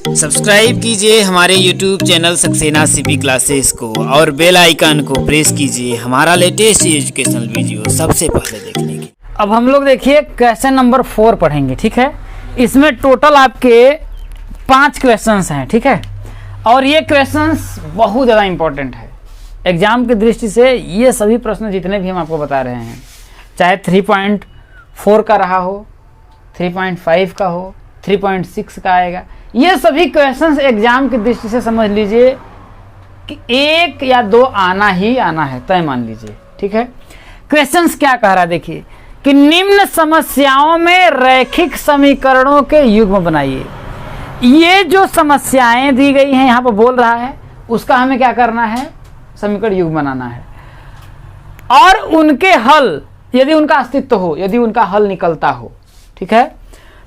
Subscribe कीजिए हमारे YouTube channel Saxena CP classes को और बेल आइकन को प्रेस कीजिए हमारा लेटेस्ट एजुकेशनल वीडियो सबसे पहले देखने के। अब हम लोग देखिए क्वेश्चन नंबर 4 पढ़ेंगे, ठीक है। इसमें टोटल आपके 5 क्वेश्चंस हैं, ठीक है। और ये क्वेश्चंस बहुत ज़्यादा इंपॉर्टेंट है एग्जाम की दृष्टि से। ये सभी प्रश्न जितने भी हम आपको बता रहे हैं, चाहे 3.4 का रहा हो, 3.5 का हो, 3.6 का आएगा, ये सभी क्वेश्चंस एग्जाम की दृष्टि से समझ लीजिए कि 1 या 2 आना ही आना है, तय मान लीजिए, ठीक है। क्वेश्चंस क्या कह रहा है देखिए कि निम्न समस्याओं में रैखिक समीकरणों के युग्म बनाइए। ये जो समस्याएं दी गई हैं यहाँ पर बोल रहा है, उसका हमें क्या करना है, समीकरण युग्म बनाना है। और उनके हल, यदि उनका अस्तित्व हो, यदि उनका हल निकलता हो, ठीक है,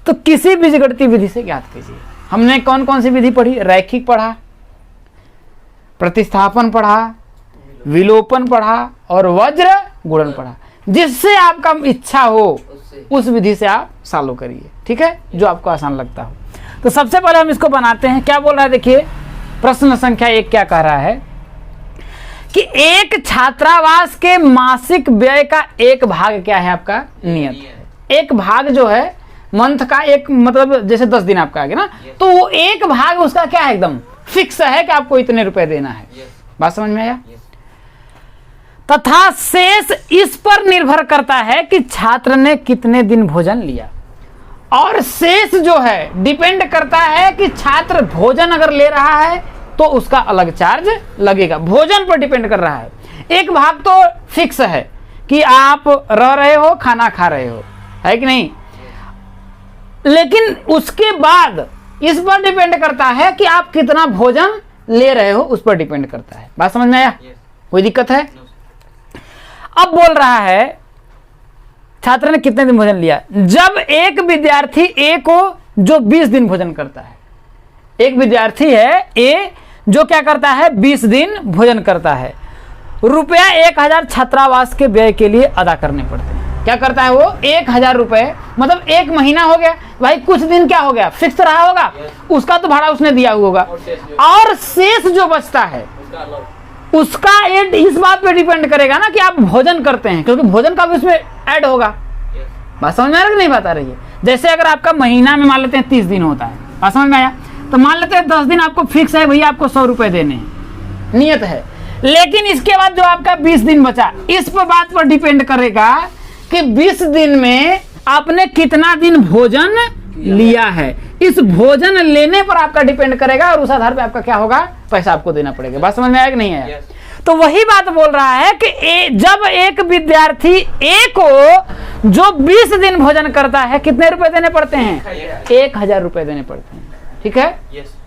तो किसी बीजगणितीय विधि से ज्ञात कीजिए। हमने कौन कौन सी विधि पढ़ी? रैखिक पढ़ा, प्रतिस्थापन पढ़ा, विलोपन पढ़ा और वज्र गुणन पढ़ा। जिससे आपका इच्छा हो उस विधि से आप सॉल्व करिए, ठीक है, जो आपको आसान लगता हो। तो सबसे पहले हम इसको बनाते हैं। क्या बोल रहा है देखिए, प्रश्न संख्या 1 क्या कह रहा है कि एक छात्रावास के मासिक व्यय का एक भाग क्या है आपका? नियत। एक भाग जो है मंथ का, एक मतलब जैसे 10 दिन आपका आ गया ना, तो वो एक भाग उसका क्या है, एकदम फिक्स है कि आपको इतने रुपए देना है। बात समझ में आया? तथा शेष इस पर निर्भर करता है कि छात्र ने कितने दिन भोजन लिया। और शेष जो है डिपेंड करता है कि छात्र भोजन अगर ले रहा है तो उसका अलग चार्ज लगेगा, भोजन पर डिपेंड कर रहा है। एक भाग तो फिक्स है कि आप रह रहे हो, खाना खा रहे हो, है कि नहीं, लेकिन उसके बाद इस पर डिपेंड करता है कि आप कितना भोजन ले रहे हो, उस पर डिपेंड करता है। बात समझ में आया? कोई दिक्कत है? अब बोल रहा है छात्र ने कितने दिन भोजन लिया। जब एक विद्यार्थी ए को जो 20 दिन भोजन करता है, एक विद्यार्थी है ए जो क्या करता है, 20 दिन भोजन करता है, रुपया 1000 छात्रावास के व्यय के लिए अदा करने पड़ते हैं। क्या करता है वो? 1000 रुपए, मतलब 1 महीना हो गया भाई, कुछ दिन क्या हो गया, फिक्स रहा होगा, उसका तो भाड़ा उसने दिया होगा। और शेष जो बचता है उसका इस बात पे डिपेंड करेगा ना कि आप भोजन करते हैं, क्योंकि भोजन का भी उसमें ऐड होगा। बात समझ में आ रही है कि नहीं बात आ रही है? जैसे अगर आपका महीना में मान लेते हैं 30 दिन होता है, बात समझ में आया, तो मान लेते हैं 10 दिन आपको फिक्स है भैया, आपको 100 रुपए देने हैं, नियत है। लेकिन इसके बाद जो आपका 20 दिन बचा, इस पर बात पर डिपेंड करेगा कि 20 दिन में आपने कितना दिन भोजन लिया है। इस भोजन लेने पर आपका डिपेंड करेगा और उस आधार पे आपका क्या होगा, पैसा आपको देना पड़ेगा। बात समझ में आया कि नहीं आया? तो वही बात बोल रहा है कि जब एक विद्यार्थी ए को जो 20 दिन भोजन करता है, कितने रुपए देने पड़ते हैं? 1000 रुपए देने पड़ते हैं, ठीक है,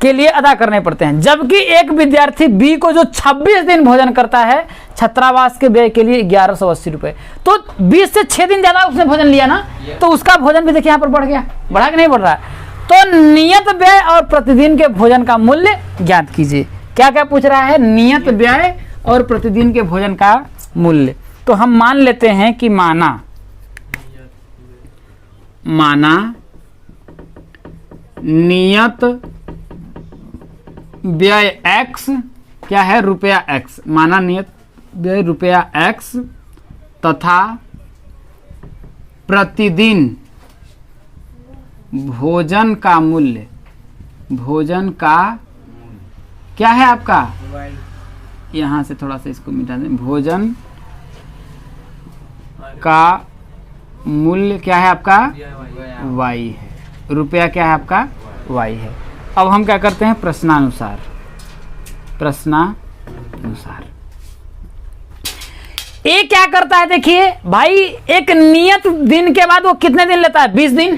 के लिए अदा करने पड़ते हैं। जबकि एक विद्यार्थी बी को जो 26 दिन भोजन करता है, छात्रावास के व्यय के लिए 1180 रुपए, तो 20 से 6 दिन ज्यादा उसने भोजन लिया ना, तो उसका भोजन भी देखिए यहाँ पर बढ़ गया, बढ़ा कि नहीं बढ़ रहा है? तो नियत व्यय और प्रतिदिन के भोजन का मूल्य ज्ञात कीजिए। क्या क्या पूछ रहा है? नियत व्यय और प्रतिदिन के भोजन का मूल्य। तो हम मान लेते हैं कि माना नियत व्यय x क्या है, रुपया x, माना नियत व्यय रुपया x तथा प्रतिदिन भोजन का मूल्य, भोजन का क्या है आपका, यहां से थोड़ा सा इसको मिटा दें, भोजन का मूल्य क्या है आपका, y है, रुपया क्या है आपका, y है। अब हम क्या करते हैं, प्रश्नानुसार ए क्या करता है देखिए भाई, एक नियत दिन के बाद वो कितने दिन लेता है, 20 दिन।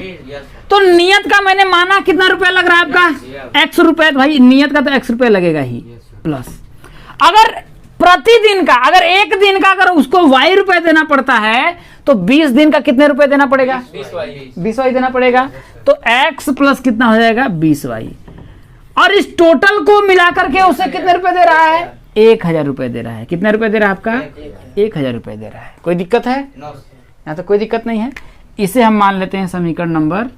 तो नियत का मैंने माना कितना रुपया लग रहा है आपका, x रुपए, भाई नियत का तो x रुपया लगेगा ही, प्लस अगर प्रतिदिन का, अगर एक दिन का अगर उसको y रुपए देना पड़ता है तो 20 दिन का कितने रुपए देना पड़ेगा, 20y देना पड़ेगा। तो x प्लस कितना हो जाएगा, 20y। और इस टोटल को मिलाकर के उसे कितने रुपए दे रहा है, 1000 रुपए दे रहा है। कितने रुपए दे रहा है आपका, 1000 रुपए दे रहा है। कोई दिक्कत है? यहाँ तो कोई दिक्कत नहीं है। इसे हम मान लेते हैं समीकरण नंबर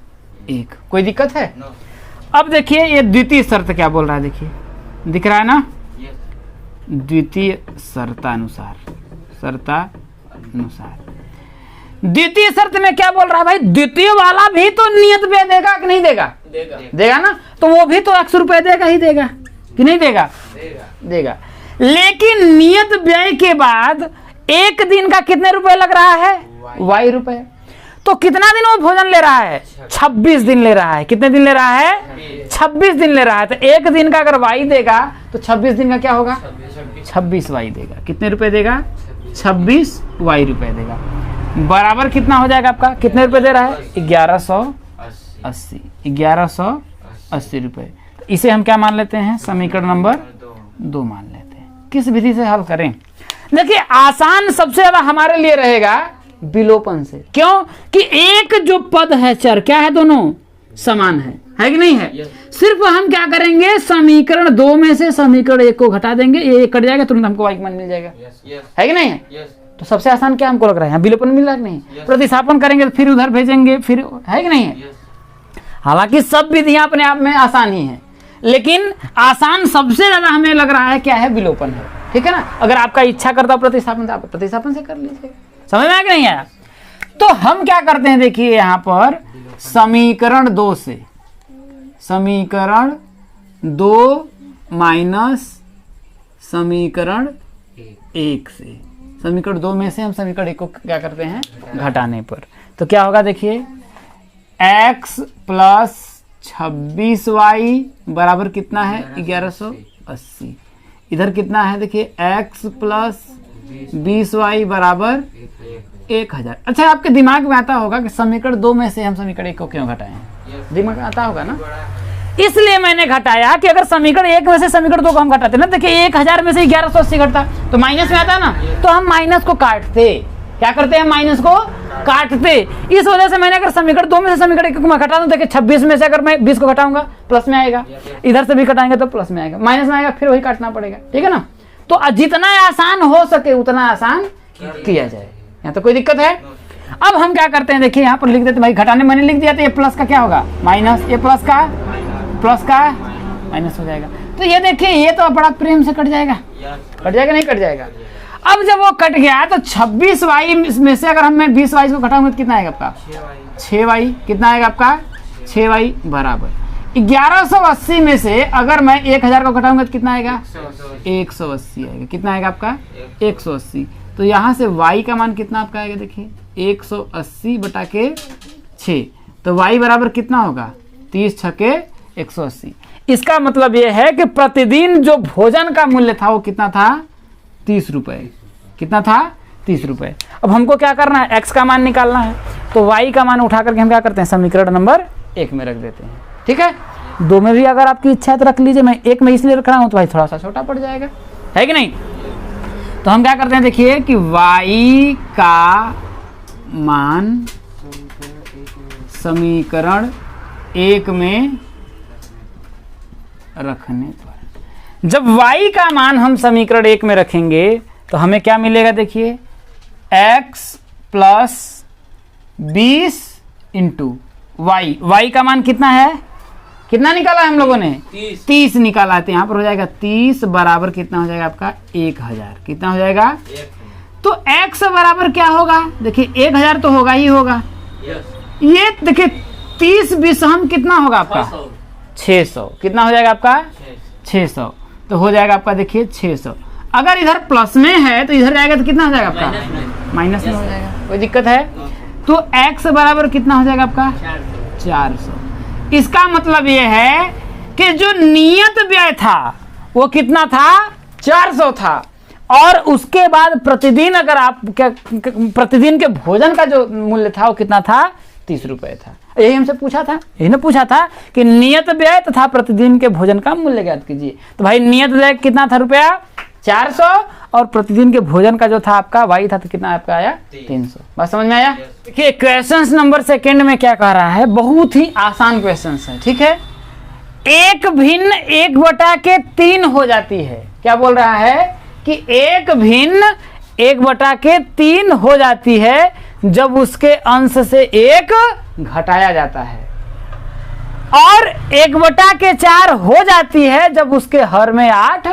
1। कोई दिक्कत है? अब देखिए ये द्वितीय शर्त क्या बोल रहा है, देखिए दिख रहा है ना, द्वितीय शर्तानुसार, द्वितीय शर्त में क्या बोल रहा है भाई, द्वितीय वाला भी तो नियत व्यय देगा कि नहीं देगा? देगा ना, तो वो भी तो 100 रुपए देगा ही देगा कि नहीं देगा? देगा। लेकिन नियत व्यय के बाद एक दिन का कितने रुपए लग रहा है? y रुपए। तो कितना दिन वो भोजन ले रहा है? 26 दिन ले रहा है। कितने दिन ले रहा है? 26 दिन ले रहा है। तो एक दिन का अगर y देगा तो 26 दिन का क्या होगा? 26 y देगा। कितने रुपए देगा? 26 y रुपए देगा। बराबर कितना हो जाएगा आपका? कितने रुपए दे रहा है? 1180 रुपए। इसे हम क्या मान लेते हैं? समीकरण नंबर 2 मान लेते हैं। किस विधि से हल करें? देखिए आसान सबसे ज्यादा हमारे लिए रहेगा विलोपन से। क्यों कि एक जो पद है चर क्या है, दोनों समान है कि नहीं है? सिर्फ हम क्या करेंगे, समीकरण 2 में से समीकरण 1 को घटा देंगे, ये कट जाएगा, तुरंत हमको y मान मिल जाएगा। है कि नहीं है? तो सबसे आसान क्या हमको लग रहा है? विलोपन मिल रहा है कि नहीं? प्रतिस्थापन करेंगे तो फिर उधर भेजेंगे, फिर है कि नहीं है? हालांकि सब विधियां अपने आप में आसान ही है, लेकिन आसान सबसे ज्यादा हमें लग रहा है क्या है? विलोपन है। ठीक है ना? अगर आपका इच्छा करता प्रतिस्थापन तो आप प्रतिस्थापन से कर लीजिएगा। समझ में आया कि नहीं आया? तो हम क्या करते हैं, देखिए यहां पर समीकरण 2 से, समीकरण 2 माइनस समीकरण 1 से, समीकरण 2 में से हम समीकरण 1 को क्या करते हैं? घटाने पर तो क्या होगा, देखिए x प्लस 26y बराबर कितना है? 1180। इधर कितना है? देखिए x प्लस 20y बराबर 1000। अच्छा, आपके दिमाग में आता होगा कि समीकरण 2 में से हम समीकरण 1 को क्यों घटाएं? दिमाग में आता होगा ना, इसलिए मैंने घटाया कि अगर समीकरण 1 में से समीकरण 2 को हम घटाते ना, देखिए 1000 में से 1180 घटता तो माइनस में आता ना, तो हम माइनस को काटते। क्या करते हैं? माइनस को काटते। इस वजह से मैंने अगर समीकरण 2 में से समीकरण 1 को मैं घटा दूं, देखिए 26 में से अगर मैं 20 को घटाऊंगा प्लस में आएगा, इधर से भी घटाएंगे तो प्लस में आएगा, माइनस में आएगा, फिर वही काटना पड़ेगा। ठीक है ना? तो जितना आसान हो सके उतना आसान किया जाए। यहाँ तो कोई दिक्कत है? अब हम क्या करते हैं, देखिए यहाँ पर लिख देते, भाई घटाने मैंने लिख दिया तो ये प्लस का क्या होगा? माइनस, ये प्लस का माइनस हो जाएगा। तो ये देखिए ये तो बड़ा प्रेम से कट जाएगा। कट जाएगा नहीं कट जाएगा? अब जब वो कट गया तो 26y में से अगर मैं 20y को घटाऊंगा तो कितना आएगा आपका? 6y। कितना आएगा आपका? 6y बराबर 1180 में से अगर मैं 1000 को घटाऊंगा तो कितना आएगा? 180 आएगा। कितना आएगा आपका? 180। तो यहाँ से y का मान कितना आपका आएगा? देखिए 180 बटा के 6, तो y बराबर कितना होगा? 30 छके 180। इसका मतलब ये है कि प्रतिदिन जो भोजन का मूल्य था वो कितना था? 30 रुपए। कितना था? 30 रुपए। अब हमको क्या करना है? x का मान निकालना है, तो y का मान उठा करके हम क्या करते हैं? समीकरण नंबर 1 में रख देते हैं। ठीक है? 2 में भी अगर आपकी इच्छा है तो रख लीजिए, मैं 1 में इसलिए रख रहा हूँ तो भाई थोड़ा सा छोटा पड़ जाएगा, है कि नहीं? तो हम क्या करते हैं, देखिए कि y का मान समीकरण 1 में रखने पर, जब y का मान हम समीकरण 1 में रखेंगे तो हमें क्या मिलेगा? देखिए x प्लस 20 इंटू y का मान कितना है? कितना निकाला है हम लोगों ने? 30 निकाला है। तो यहाँ पर हो जाएगा 30 बराबर कितना हो जाएगा आपका? 1000। कितना हो जाएगा? तो x बराबर क्या होगा? देखिए 1000 तो होगा ही होगा। ये देखिए 30 20 कितना होगा आपका? 600। कितना हो जाएगा आपका? 600। तो हो जाएगा आपका देखिए 600। अगर इधर प्लस में है तो इधर जाएगा तो कितना हो जाएगा आपका? माइनस में हो जाएगा। कोई दिक्कत है? तो x बराबर कितना हो जाएगा आपका? 400। इसका मतलब ये है कि जो नियत व्यय था वो कितना था? 400 था, और उसके बाद प्रतिदिन अगर आप प्रतिदिन के भोजन का जो मूल्य था वो कितना था? 30 रुपए था। यही हमसे पूछा था, यही ना पूछा था कि नियत व्यय तथा प्रतिदिन के भोजन का मूल्य ज्ञात कीजिए। तो भाई नियत व्यय कितना था? रुपया 400, और प्रतिदिन के भोजन का जो था आपका y था तो कितना आपका आया? 300। बात समझ में आया? देखिए क्वेश्चन नंबर 2 में क्या कह रहा है, बहुत ही आसान क्वेश्चन है। ठीक है? एक भिन्न 1/3 हो जाती है। क्या बोल रहा है कि एक भिन्न 1/3 हो जाती है जब उसके अंश से 1 घटाया जाता है। और 1/4 हो जाती है जब उसके हर में 8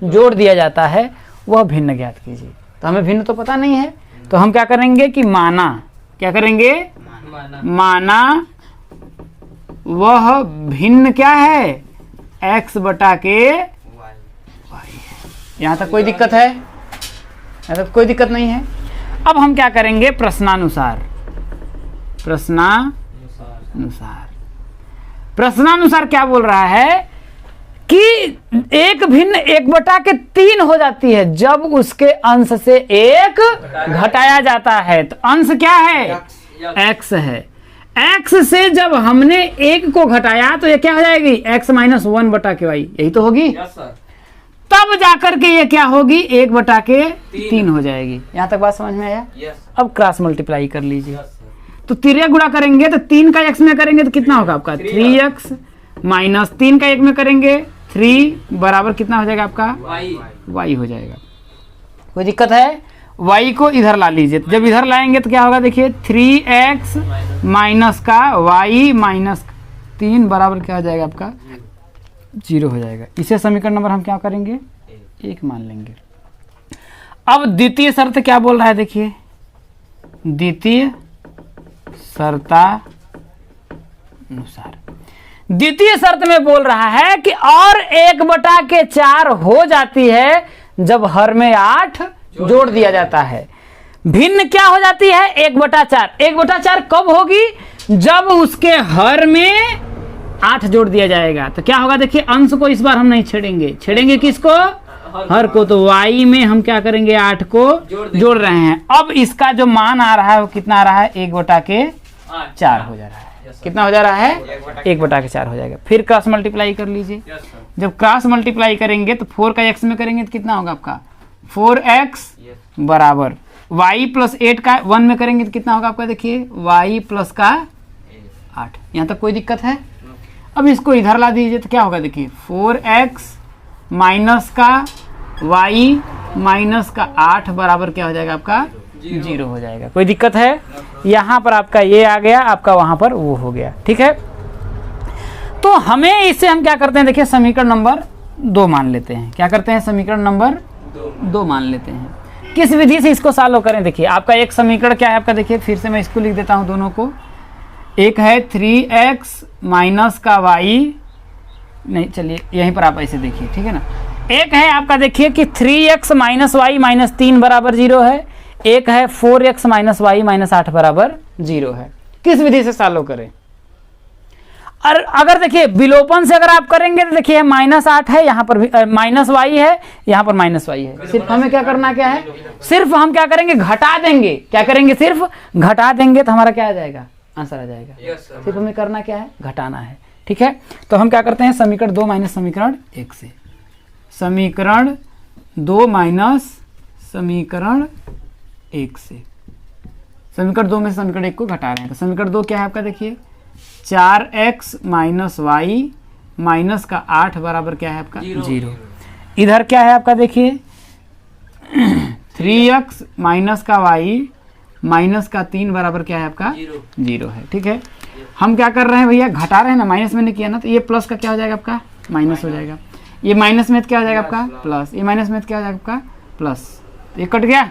जोड़ दिया जाता है, वह भिन्न ज्ञात कीजिए। तो हमें भिन्न तो पता नहीं है, तो हम क्या करेंगे कि माना, क्या करेंगे, माना वह भिन्न क्या है, x बटा के y। यहां तक कोई दिक्कत है? यहां तक कोई दिक्कत नहीं है। अब हम क्या करेंगे, प्रश्नानुसार, प्रश्नानुसार क्या बोल रहा है कि एक भिन्न 1/3 हो जाती है जब उसके अंश से 1 घटाया जाता है। तो अंश क्या है, x है। x से जब हमने 1 को घटाया तो ये क्या हो जाएगी, x - 1/y, यही तो होगी। तब जाकर के ये क्या होगी, 1/3 हो जाएगी। यहां तक बात समझ में आया? अब क्रॉस मल्टीप्लाई कर लीजिए। तो तिर्य गुणा करेंगे तो 3 का x में करेंगे तो कितना होगा आपका, 3x माइनस 3 का 1 में करेंगे 3 बराबर कितना हो जाएगा आपका, y हो जाएगा। कोई दिक्कत है? y को इधर ला लीजिए। जब इधर लाएंगे तो क्या होगा, देखिए 3x माइनस का y माइनस 3 बराबर क्या हो जाएगा आपका, 0 हो जाएगा। इसे समीकरण नंबर हम क्या करेंगे, 1 मान लेंगे। अब द्वितीय शर्त क्या बोल रहा है, देखिए द्वितीय शर्तानुसार, द्वितीय शर्त में बोल रहा है कि और 1/4 हो जाती है जब हर में 8 जोड़ दिया जाता है। भिन्न क्या हो जाती है, 1/4। 1/4 कब होगी, जब उसके हर में 8 जोड़ दिया जाएगा। तो क्या होगा, देखिए अंश को इस बार हम नहीं छेड़ेंगे, छेड़ेंगे किसको, हर को। तो y में हम क्या करेंगे, 8 को जोड़ रहे हैं। अब इसका जो मान आ रहा है वो कितना आ रहा है, 1/4 हो जा रहा है। कितना हो जा रहा है, 1/4 हो जाएगा। फिर क्रॉस मल्टीप्लाई कर लीजिए। जब क्रॉस मल्टीप्लाई करेंगे तो 4 का x में करेंगे तो कितना होगा आपका, 4x बराबर y प्लस 8 का 1 में करेंगे तो कितना होगा आपका, देखिए y प्लस का 8। यहाँ तक कोई दिक्कत है? अब इसको इधर ला दीजिए तो क्या होगा, देखिए 4x माइनस का y माइनस का 8 बराबर क्या हो जाएगा आपका, 0 हो जाएगा। कोई दिक्कत है? यहाँ पर आपका ये आ गया, आपका वहाँ पर वो हो गया। ठीक है, तो हमें इससे हम क्या करते हैं, देखिए समीकरण नंबर 2 मान लेते हैं। क्या करते हैं, समीकरण नंबर 2 मान लेते हैं। किस विधि से इसको सॉल्व करें, देखिए आपका एक समीकरण क्या है आपका, देखिए फिर से मैं इसको लिख देता हूँ दोनों को। एक है 3x माइनस का y, नहीं चलिए यहीं पर आप ऐसे देखिए, ठीक है ना। एक है आपका देखिए कि 3x माइनस वाई माइनस 3 बराबर 0 है। एक है 4x माइनस वाई माइनस 8 बराबर 0 है। किस विधि से सॉल्व करें? और अगर देखिए विलोपन से अगर आप करेंगे तो देखिए -8 है, यहाँ पर माइनस वाई है, यहाँ पर माइनस वाई है। सिर्फ हमें क्या करना क्या है, सिर्फ हम क्या करेंगे, घटा देंगे। क्या करेंगे, सिर्फ घटा देंगे तो हमारा क्या आ जाएगा, आंसर आ जाएगा। सिर्फ हमें करना क्या है, घटाना है। ठीक है, तो हम क्या करते हैं, समीकरण 2 माइनस समीकरण 1 से, समीकरण 2 माइनस समीकरण 1 से, समीकरण 2 में समीकरण 1 को घटा रहे हैं। तो समीकरण 2 क्या है आपका, देखिए 4x माइनस वाई माइनस का 8 बराबर क्या है आपका 0। इधर क्या है आपका, देखिए 3x माइनस का y माइनस का 3 बराबर क्या है आपका 0 है। ठीक है, हम क्या कर रहे हैं भैया, घटा रहे हैं ना, माइनस में नहीं किया ना, तो ये प्लस का क्या हो जाएगा आपका माइनस हो जाएगा। ये माइनस में क्या हो जाएगा आपका प्लस, ये माइनस में क्या हो जाएगा आपका प्लस। ये कट गया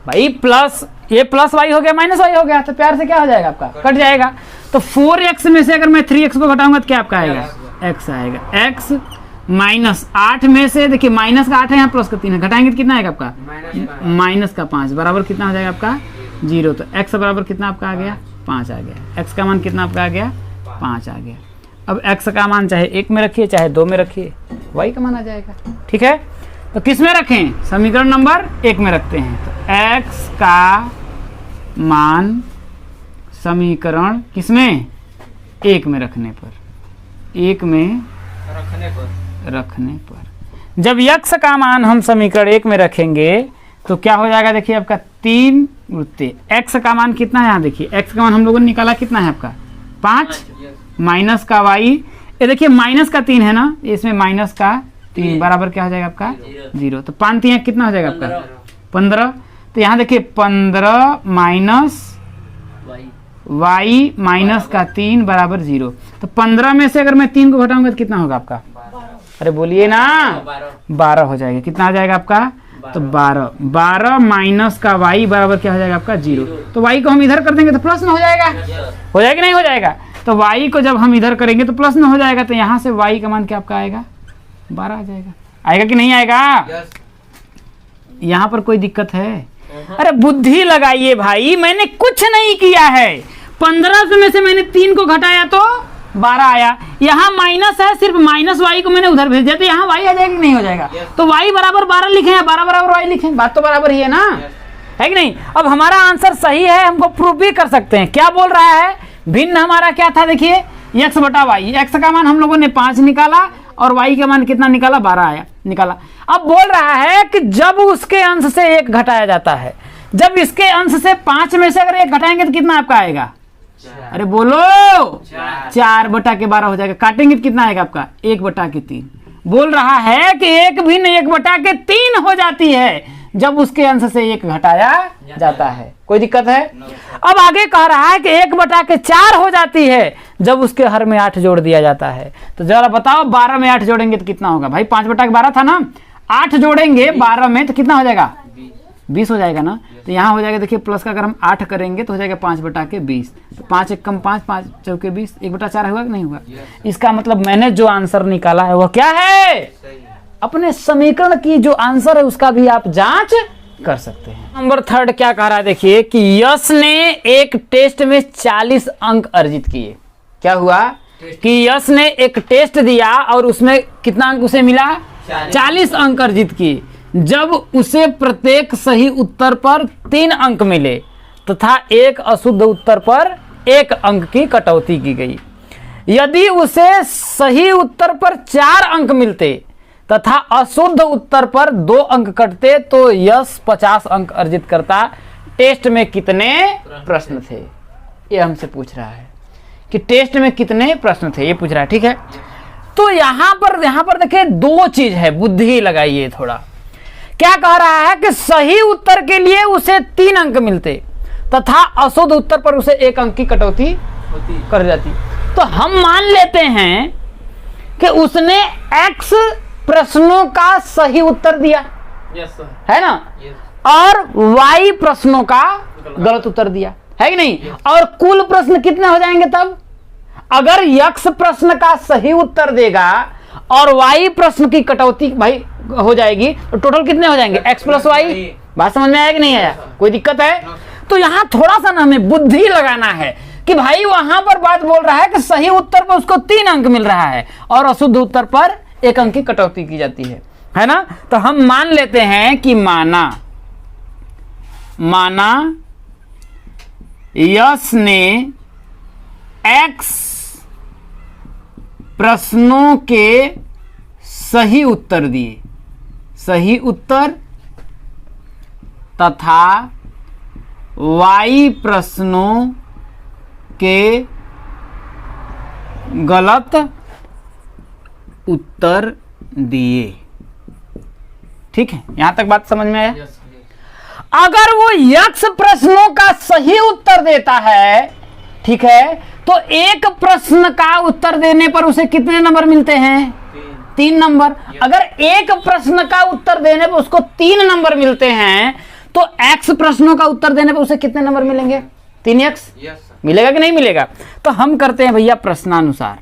भाई, प्लस ये प्लस वाई हो गया माइनस वाई हो गया, तो प्यार से क्या हो जाएगा आपका कट जाएगा। तो 4x में से अगर मैं 3x को घटाऊंगा तो क्या आपका आएगा x आएगा। x माइनस 8 में से देखिए माइनस का 8 है, यहाँ प्लस का 3 है, घटाएंगे तो कितना आएगा आपका माइनस का 5 बराबर कितना हो जाएगा आपका 0। तो x बराबर कितना आपका आ गया 5 आ गया। x का मान कितना आपका आ गया 5 आ गया। अब x का मान चाहे 1 में रखिए चाहे 2 में रखिए, y का मान आ जाएगा। ठीक है, तो किस में रखें, समीकरण नंबर 1 में रखते हैं। तो x का मान समीकरण किसमें 1 में रखने पर, 1 में रखने पर जब x का मान हम समीकरण 1 में रखेंगे तो क्या हो जाएगा, देखिए आपका 3 वृत्ते x का मान कितना है, यहाँ देखिए x का मान हम लोगों ने निकाला कितना है आपका 5 माइनस का y, ये देखिए माइनस का 3 है ना, इसमें माइनस का 3 बराबर क्या हो जाएगा आपका 0। तो 5 3 कितना हो जाएगा आपका 15। तो यहाँ देखिए 15 माइनस y माइनस का 3 बराबर 0। तो 15 में से अगर मैं 3 को घटाऊंगा तो कितना होगा आपका? अरे बोलिए ना, 12 हो जाएगा। कितना आ जाएगा आपका? तो 12 माइनस का y बराबर क्या हो जाएगा आपका? 0। तो y को हम इधर कर देंगे तो प्लस में हो जाएगा। हो जाएगा नहीं हो जाएगा? तो y को जब हम इधर करेंगे तो प्लस में हो जाएगा। तो यहाँ से y का मान क्या आपका आएगा? 12 आ जाएगा। आएगा कि नहीं आएगा? यहाँ पर कोई दिक्कत है? अरे बुद्धि लगाइए भाई, मैंने कुछ नहीं किया है। 15 में से मैंने 3 को घटाया तो 12 आया। यहाँ माइनस है, सिर्फ माइनस y को मैंने उधर भेज दिया, तो यहाँ y आ जाएगा कि नहीं हो जाएगा? तो y बराबर 12 लिखें या 12 बराबर y लिखें, बात तो बराबर ही है ना, है कि नहीं? अब हमारा आंसर सही है, हमको प्रूव भी कर सकते हैं। क्या बोल रहा है? भिन्न हमारा क्या था? देखिए x बटा वाई। x का मान हम लोगों ने 5 निकाला और y का मान कितना निकाला? 12 आया निकाला। अब बोल रहा है कि जब उसके अंश से 1 घटाया जाता है, जब इसके अंश से 5 में से अगर 1 घटाएंगे तो कितना आपका आएगा? अरे बोलो, 4 बटा के 12 हो जाएगा। काटेंगे तो कितना आएगा आपका? 1 बटा के 3। बोल रहा है कि 1 भिन्न 1 बटा के 3 हो जाती है जब उसके अंश से 1 घटाया जाता है। कोई दिक्कत है? अब आगे कह रहा है कि 1 बटा के 4 हो जाती है जब उसके हर में 8 जोड़ दिया जाता है। तो जरा बताओ, 12 में 8 जोड़ेंगे तो कितना होगा? भाई 5 बटा के 12 था ना, 8 जोड़ेंगे 12 में तो कितना हो जाएगा? 20 हो जाएगा ना। तो यहाँ हो जाएगा, देखिए प्लस का अगर हम 8 करेंगे तो हो जाएगा 5 बटा के 20। तो 5 एक कम 5, 5 चौके 20, 1 बटा 4 हुआ कि नहीं हुआ? इसका मतलब मैंने जो आंसर निकाला है वह क्या है? अपने समीकरण की जो आंसर है उसका भी आप जांच कर सकते हैं। नंबर 3 क्या कह रहा है? देखिए कि यश ने एक टेस्ट में 40 अंक अर्जित किए। क्या हुआ कि यश ने एक टेस्ट दिया और उसमें कितना अंक उसे मिला? 40 अंक अर्जित किए। जब उसे प्रत्येक सही उत्तर पर 3 अंक मिले तथा एक अशुद्ध उत्तर पर 1 अंक की कटौती की गई। यदि उसे सही उत्तर पर 4 अंक मिलते तथा अशुद्ध उत्तर पर 2 अंक कटते तो यश 50 अंक अर्जित करता। टेस्ट में कितने प्रश्न थे? ये हमसे पूछ रहा है कि टेस्ट में कितने प्रश्न थे, ये पूछ रहा है। ठीक है, तो यहाँ पर देखिए 2 चीज है, बुद्धि लगाइए थोड़ा। क्या कह रहा है कि सही उत्तर के लिए उसे 3 अंक मिलते तथा अशुद्ध उत्तर पर उसे 1 अंक की कटौती कर जाती। तो हम मान लेते हैं कि उसने x प्रश्नों का सही उत्तर दिया, है ना, और y प्रश्नों का गलत उत्तर दिया, है कि नहीं? और कुल प्रश्न कितने हो जाएंगे तब? अगर x प्रश्न का सही उत्तर देगा और y प्रश्न की कटौती भाई हो जाएगी तो टोटल कितने हो जाएंगे? x plus y। बात समझ में आया कि नहीं आया? कोई दिक्कत है? तो यहाँ थोड़ा सा ना हमें बुद्धि लगाना है कि भाई वहां पर बात बोल रहा है कि सही उत्तर पर उसको 3 अंक मिल रहा है और अशुद्ध उत्तर पर 1 अंक की कटौती की जाती है ना। तो हम मान लेते हैं कि माना यश ने x प्रश्नों के सही उत्तर दिए, सही उत्तर तथा y प्रश्नों के गलत उत्तर दिए। ठीक है, यहां तक बात समझ में आया? अगर वो x प्रश्नों का सही उत्तर देता है, ठीक है, तो एक प्रश्न का उत्तर देने पर उसे कितने नंबर मिलते हैं? 3 नंबर। अगर एक प्रश्न का उत्तर देने पर उसको 3 नंबर मिलते हैं तो x प्रश्नों का उत्तर देने पर उसे कितने नंबर मिलेंगे? 3x मिलेगा कि नहीं मिलेगा? तो हम करते हैं भैया प्रश्नानुसार।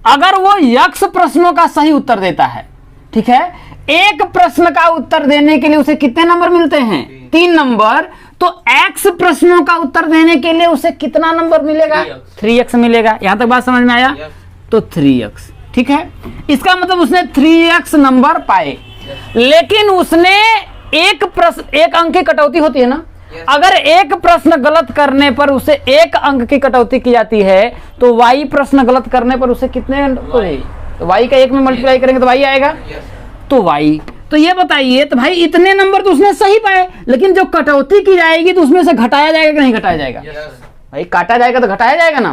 अगर वो x प्रश्नों का सही उत्तर देता है, ठीक है, एक प्रश्न का उत्तर देने के लिए उसे कितने नंबर मिलते हैं? 3 नंबर। तो x प्रश्नों का उत्तर देने के लिए उसे कितना नंबर मिलेगा? 3x मिलेगा। यहां तक बात समझ में आया? तो 3x, ठीक है, इसका मतलब उसने 3x नंबर पाए। लेकिन उसने एक अंक की कटौती होती है ना, अगर एक प्रश्न गलत करने पर उसे 1 अंक की कटौती की जाती है तो y प्रश्न गलत करने पर उसे कितने? तो y का 1 में मल्टीप्लाई करेंगे तो y आएगा। तो y, तो ये बताइए, तो भाई इतने नंबर तो उसने सही पाए, लेकिन जो कटौती की जाएगी तो उसमें से घटाया जाएगा कि नहीं घटाया जाएगा? भाई काटा जाएगा तो घटाया जाएगा ना।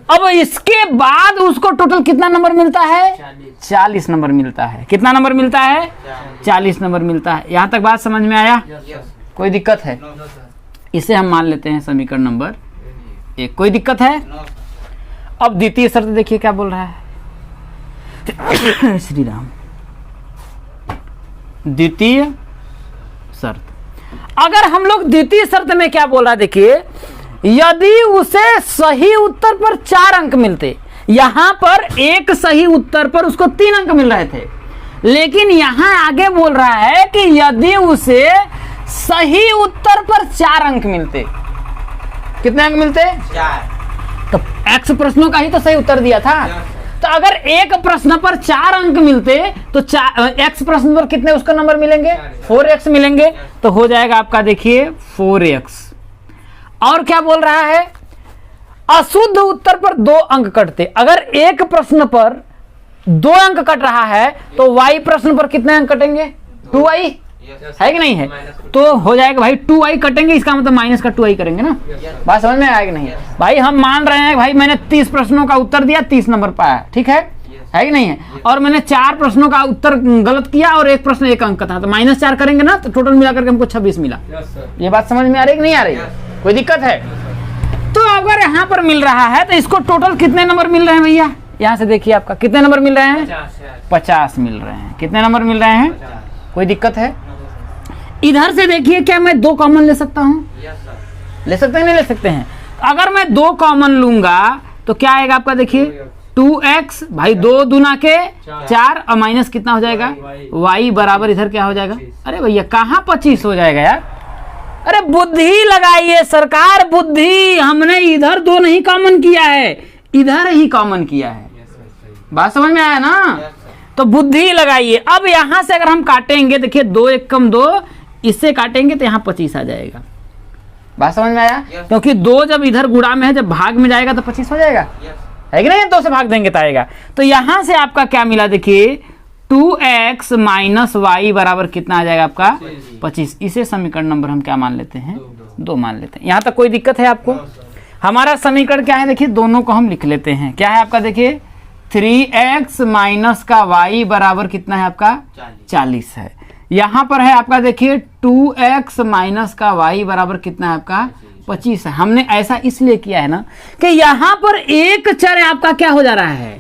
अब इसके बाद उसको टोटल कितना नंबर मिलता है? 40 नंबर मिलता है। कितना नंबर मिलता है? 40 नंबर मिलता है। यहां तक बात समझ में आया? कोई दिक्कत है? इसे हम मान लेते हैं समीकरण नंबर 1। कोई दिक्कत है? अब द्वितीय शर्त देखिए क्या बोल रहा है। श्री राम। द्वितीय शर्त, अगर हम लोग द्वितीय शर्त में क्या बोल रहा है देखिए, यदि उसे सही उत्तर पर 4 अंक मिलते, यहां पर एक सही उत्तर पर उसको 3 अंक मिल रहे थे, लेकिन यहां आगे बोल रहा है कि यदि उसे सही उत्तर पर 4 अंक मिलते, कितने अंक मिलते? 4। तो x प्रश्नों का ही तो सही उत्तर दिया था, तो अगर एक प्रश्न पर 4 अंक मिलते तो x प्रश्न पर कितने उसका नंबर मिलेंगे? 4x मिलेंगे। तो हो जाएगा आपका देखिए 4x। और क्या बोल रहा है, अशुद्ध उत्तर पर 2 अंक कटते, अगर एक प्रश्न पर 2 अंक कट रहा है तो y प्रश्न पर कितने अंक कटेंगे? 2y है कि नहीं है? तो हो जाएगा भाई 2y कटेंगे, इसका मतलब माइनस का 2y करेंगे ना। बात समझ में आएगी नहीं? भाई हम मान रहे हैं भाई मैंने 30 प्रश्नों का उत्तर दिया, 30 नंबर पाया, ठीक है कि नहीं है? और मैंने 4 प्रश्नों का उत्तर गलत किया और एक प्रश्न 1 अंक का था, तो -4 करेंगे ना, तो टोटल मिलाकर हमको 26 मिला। ये बात समझ में आ रही कि नहीं आ रही? कोई दिक्कत है? तो अगर यहाँ पर मिल रहा है तो इसको टोटल कितने नंबर मिल रहे हैं भैया? यहाँ से देखिए आपका कितने नंबर मिल रहे हैं? 50 मिल रहे हैं। कितने नंबर मिल रहे हैं? कोई दिक्कत है? इधर से देखिए, क्या मैं 2 कॉमन ले सकता हूँ? ले सकते हैं, नहीं ले सकते हैं? अगर मैं 2 कॉमन लूंगा तो क्या आएगा आपका देखिए 2x, भाई 2 दूना के 4 और माइनस कितना हो जाएगा? y बराबर इधर क्या हो जाएगा? अरे भैया कहाँ 25 हो जाएगा यार? अरे बुद्धि लगाइए सरकार, बुद्धि। हमने इधर 2 नहीं कॉमन किया है, इधर ही कॉमन किया है। बात समझ में आया ना? तो बुद्धि लगाइए। अब यहां से अगर हम काटेंगे, देखिए 2 1 कम 2, इससे काटेंगे तो यहाँ 25 आ जाएगा। बात समझ में आया? क्योंकि 2 जब इधर गुणा में है, जब भाग में जाएगा तो 25 हो जाएगा, है कि नहीं? 2 से भाग देंगे तो आएगा। तो यहां से आपका क्या मिला देखिए 2x माइनस y बराबर कितना आ जाएगा आपका? 25। इसे समीकरण नंबर हम क्या मान लेते हैं? 2 मान लेते हैं। यहाँ तक कोई दिक्कत है आपको? हमारा समीकरण क्या है देखिए, दोनों को हम लिख लेते हैं। क्या है आपका देखिए 3x माइनस का y बराबर कितना है आपका? 40 है। यहाँ पर है आपका देखिए 2x माइनस का y बराबर कितना है आपका? 25 है। हमने ऐसा इसलिए किया है ना कि यहाँ पर एक चर आपका क्या हो जा रहा है?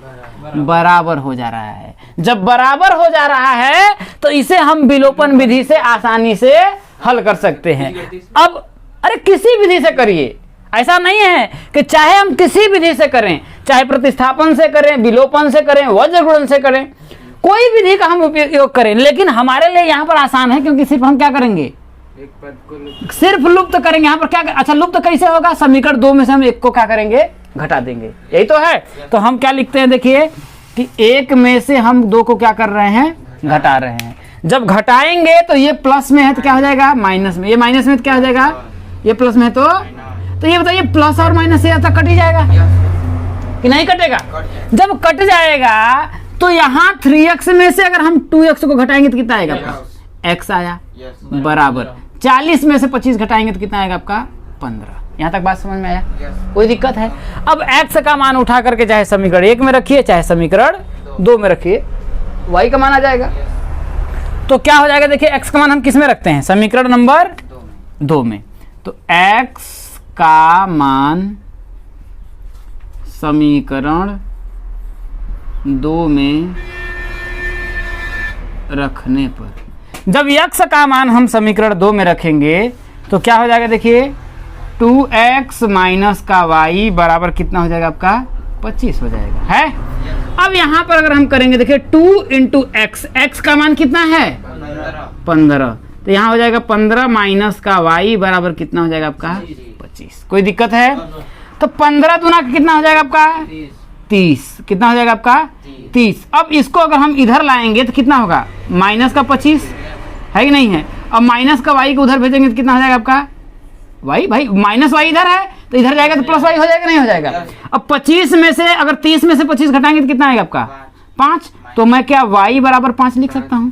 बराबर हो जा रहा है। जब बराबर हो जा रहा है तो इसे हम विलोपन विधि से आसानी से हल कर सकते हैं। अब अरे किसी विधि से करिए, ऐसा नहीं है कि चाहे हम किसी विधि से करें, चाहे प्रतिस्थापन से करें, विलोपन से करें, वज्रगुणन से करें, कोई विधि का हम उपयोग करें, लेकिन हमारे लिए यहाँ पर आसान है क्योंकि सिर्फ हम क्या करेंगे? एक पद को सिर्फ लुप्त करेंगे। यहाँ पर क्या? अच्छा लुप्त कैसे होगा? समीकरण 2 में से हम 1 को क्या करेंगे? घटा देंगे। यही तो है। तो हम क्या लिखते हैं देखिए कि 1 में से हम 2 को क्या कर रहे हैं? घटा रहे हैं। जब घटाएंगे तो ये प्लस में है तो क्या हो जाएगा? माइनस में। ये माइनस में तो क्या हो जाएगा? ये प्लस में है तो ये बताइए प्लस और माइनस से कट ही जाएगा कि नहीं कटेगा? जब कट जाएगा तो यहाँ 3x में से अगर हम 2x को घटाएंगे तो कितना आएगा आपका? x आया बराबर 40 में से 25 घटाएंगे तो कितना आएगा आपका? 15। यहाँ तक बात समझ में आया? कोई दिक्कत है? अब x का मान उठा करके चाहे समीकरण 1 में रखिए चाहे समीकरण 2 में रखिए, y का मान आ जाएगा। तो क्या हो जाएगा देखिए x का मान हम किस में रखते हैं? समीकरण नंबर 2 में। तो x का मान समीकरण 2 में रखने पर, जब x का मान हम समीकरण 2 में रखेंगे तो क्या हो जाएगा देखिए 2x माइनस का y बराबर कितना हो जाएगा आपका? 25 हो जाएगा है। अब यहां पर अगर हम करेंगे देखिए 2 इंटू एक्स, एक्स का मान कितना है? 15। तो यहाँ हो जाएगा 15 माइनस का y बराबर कितना हो जाएगा आपका? 25। कोई दिक्कत है? तो 15 दूना कितना हो जाएगा आपका? 30। कितना हो जाएगा आपका? 30। अब इसको अगर हम इधर लाएंगे तो कितना होगा? माइनस का 25 है कि नहीं है? अब माइनस का y को उधर भेजेंगे तो कितना हो जाएगा आपका? y, भाई माइनस y इधर है तो इधर जाएगा तो प्लस y हो जाएगा नहीं हो जाएगा? अब 25 में से अगर 30 में से 25 घटाएंगे तो कितना आएगा आपका? 5। तो मैं क्या y बराबर 5 लिख सकता हूँ?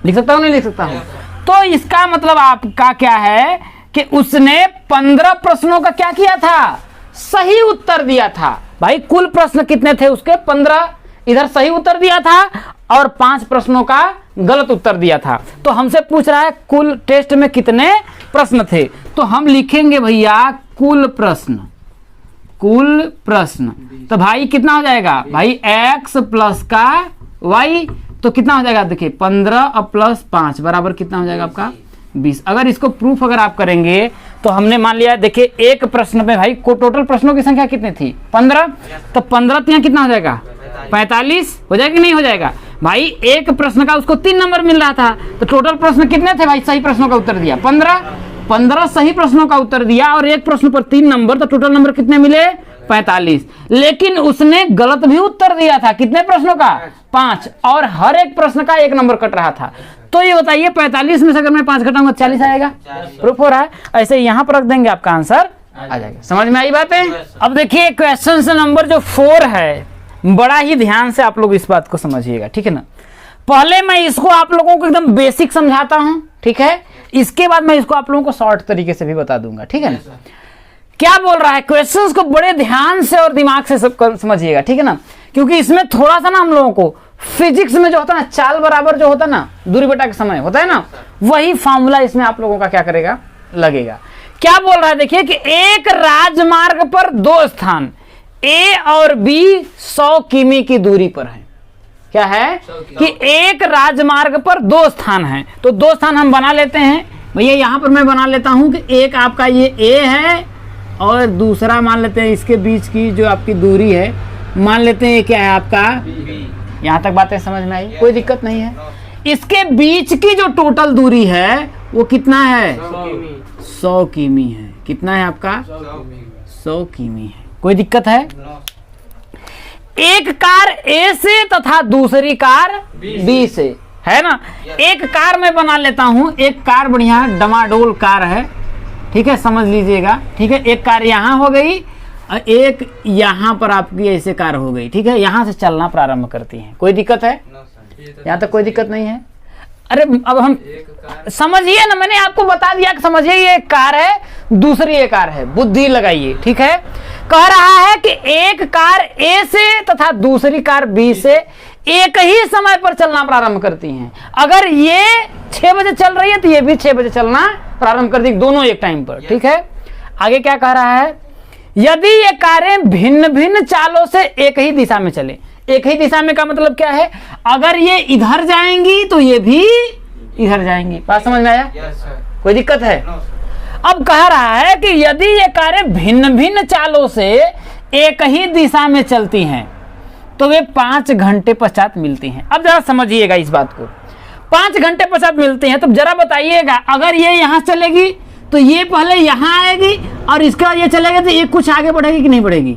लिख सकता हूँ नहीं लिख सकता हूँ? तो इसका मतलब आपका क्या है कि उसने 15 प्रश्नों का क्या किया था? सही उत्तर दिया था। भाई कुल प्रश्न कितने थे उसके? 15। इधर सही उत्तर दिया था और 5 प्रश्नों का गलत उत्तर दिया था। तो हमसे पूछ रहा है कुल टेस्ट में कितने प्रश्न थे, तो हम लिखेंगे भैया कुल प्रश्न। तो भाई कितना हो जाएगा भाई, x प्लस का y, तो कितना हो जाएगा देखिए 15 और प्लस 5 बराबर कितना हो जाएगा आपका 20। अगर इसको प्रूफ अगर आप करेंगे तो हमने मान लिया देखिए एक प्रश्न में भाई को टोटल प्रश्नों की संख्या कितनी थी 15, तो 15 तो यहाँ कितना हो जाएगा 45 हो जाएगा कि नहीं हो जाएगा भाई। एक प्रश्न का उसको 3 नंबर मिल रहा था, तो टोटल प्रश्न कितने थे भाई, सही प्रश्नों का उत्तर दिया 15 सही प्रश्नों का उत्तर दिया और एक प्रश्न पर 3 नंबर, तो टोटल नंबर कितने मिले 45। लेकिन उसने गलत भी उत्तर दिया था, कितने प्रश्नों का 5, और हर एक प्रश्न का 1 नंबर कट रहा था। तो ये बताइए 45 में से अगर मैं 5 घटाऊंगा 40 आएगा, प्रूफ हो रहा है। ऐसे यहां पर रख देंगे आपका आंसर आ जाएगा। समझ में आई बात है। अब देखिए क्वेश्चन नंबर जो 4 है, बड़ा ही ध्यान से आप लोग इस बात को समझिएगा, ठीक है ना। पहले मैं इसको आप लोगों को एकदम बेसिक समझाता हूं, ठीक है, इसके बाद मैं इसको आप लोगों को शॉर्ट तरीके से भी बता दूंगा, ठीक है ना। क्या बोल रहा है, क्वेश्चंस को बड़े ध्यान से और दिमाग से सब समझिएगा, ठीक है ना, क्योंकि इसमें थोड़ा सा ना हम लोगों को फिजिक्स में जो होता है ना, चाल बराबर जो होता है ना, दूरी बटा के समय होता है ना, वही फॉर्मूला इसमें आप लोगों का क्या करेगा, लगेगा। क्या बोल रहा है देखिए कि एक राजमार्ग पर 2 स्थान ए और बी 100 किमी की दूरी पर है। क्या है कि एक राजमार्ग पर 2 स्थान हैं, तो 2 स्थान हम बना लेते हैं भैया। यहां पर मैं बना लेता हूं कि एक आपका ये ए है और दूसरा मान लेते हैं इसके बीच की जो आपकी दूरी है, मान लेते हैं क्या है आपका, यहां तक बातें समझ में आई, कोई दिक्कत नहीं है। इसके बीच की जो टोटल दूरी है वो कितना है 100 किमी है। कितना है आपका 100 किमी है, कोई दिक्कत है। एक कार ए से तथा दूसरी कार बी से, है ना। एक कार मैं बना लेता हूं, एक कार बढ़िया डमाडोल कार है, ठीक है, समझ लीजिएगा, ठीक है। एक कार यहां हो गई और एक यहां पर आपकी ऐसे कार हो गई, ठीक है, यहां से चलना प्रारंभ करती है। कोई दिक्कत है यहां तक, कोई दिक्कत नहीं है। अरे अब हम समझिए ना, मैंने आपको बता दिया कि समझिए ये एक कार है, दूसरी एक कार है, बुद्धि लगाइए, ठीक है। कह रहा है कि एक कार ए से तथा दूसरी कार बी से एक ही समय पर चलना प्रारंभ करती हैं। अगर ये 6 बजे चल रही है तो ये भी 6 बजे चलना प्रारंभ कर दी, दोनों एक टाइम पर, ठीक है। आगे क्या कह रहा है, यदि ये कारें भिन्न भिन्न चालों से एक ही दिशा में चले। एक ही दिशा में का मतलब क्या है, अगर ये इधर जाएंगी तो ये भी इधर जाएंगी। बात समझ में आया, कोई दिक्कत है। अब कह रहा है कि यदि ये कारें भिन्न भिन्न चालों से एक ही दिशा में चलती हैं तो वे 5 घंटे पश्चात मिलती हैं। अब जरा समझिएगा इस बात को, 5 घंटे पश्चात मिलती हैं, तो जरा बताइएगा अगर ये यहां चलेगी तो ये पहले यहां आएगी और इसका ये चलेगा तो ये कुछ आगे बढ़ेगी कि नहीं बढ़ेगी,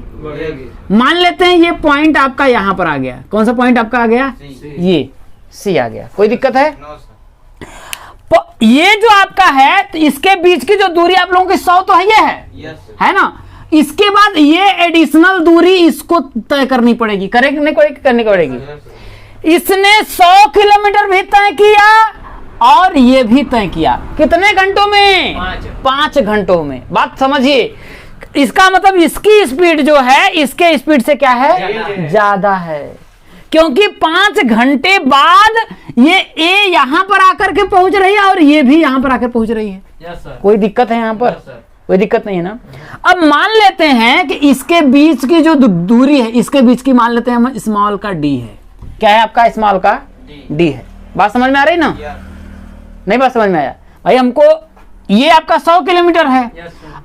मान लेते हैं ये पॉइंट आपका यहां पर आ गया। कौन सा पॉइंट आपका आ गया, ये सी आ गया। कोई दिक्कत है। ये जो आपका है तो इसके बीच की जो दूरी आप लोगों की 100 तो है ना। इसके बाद ये एडिशनल दूरी इसको तय करनी पड़ेगी, करेगी नहीं करनी पड़ेगी। इसने 100 किलोमीटर भी तय किया और ये भी तय किया। कितने घंटों में, 5 घंटों में। बात समझिए, इसका मतलब इसकी स्पीड जो है इसके स्पीड से क्या है, ज्यादा है, क्योंकि 5 घंटे बाद ये ए यहां पर आकर के पहुंच रही है और ये भी यहां पर आकर पहुंच रही है। कोई दिक्कत है यहां पर, कोई दिक्कत नहीं है ना। अब मान लेते हैं कि इसके बीच की जो दूरी है, इसके बीच की मान लेते हैं हम स्मॉल का डी है। क्या है आपका, स्मॉल का डी है। बात समझ में आ रही ना, नहीं बात समझ में आया भाई हमको। ये आपका 100 किलोमीटर है,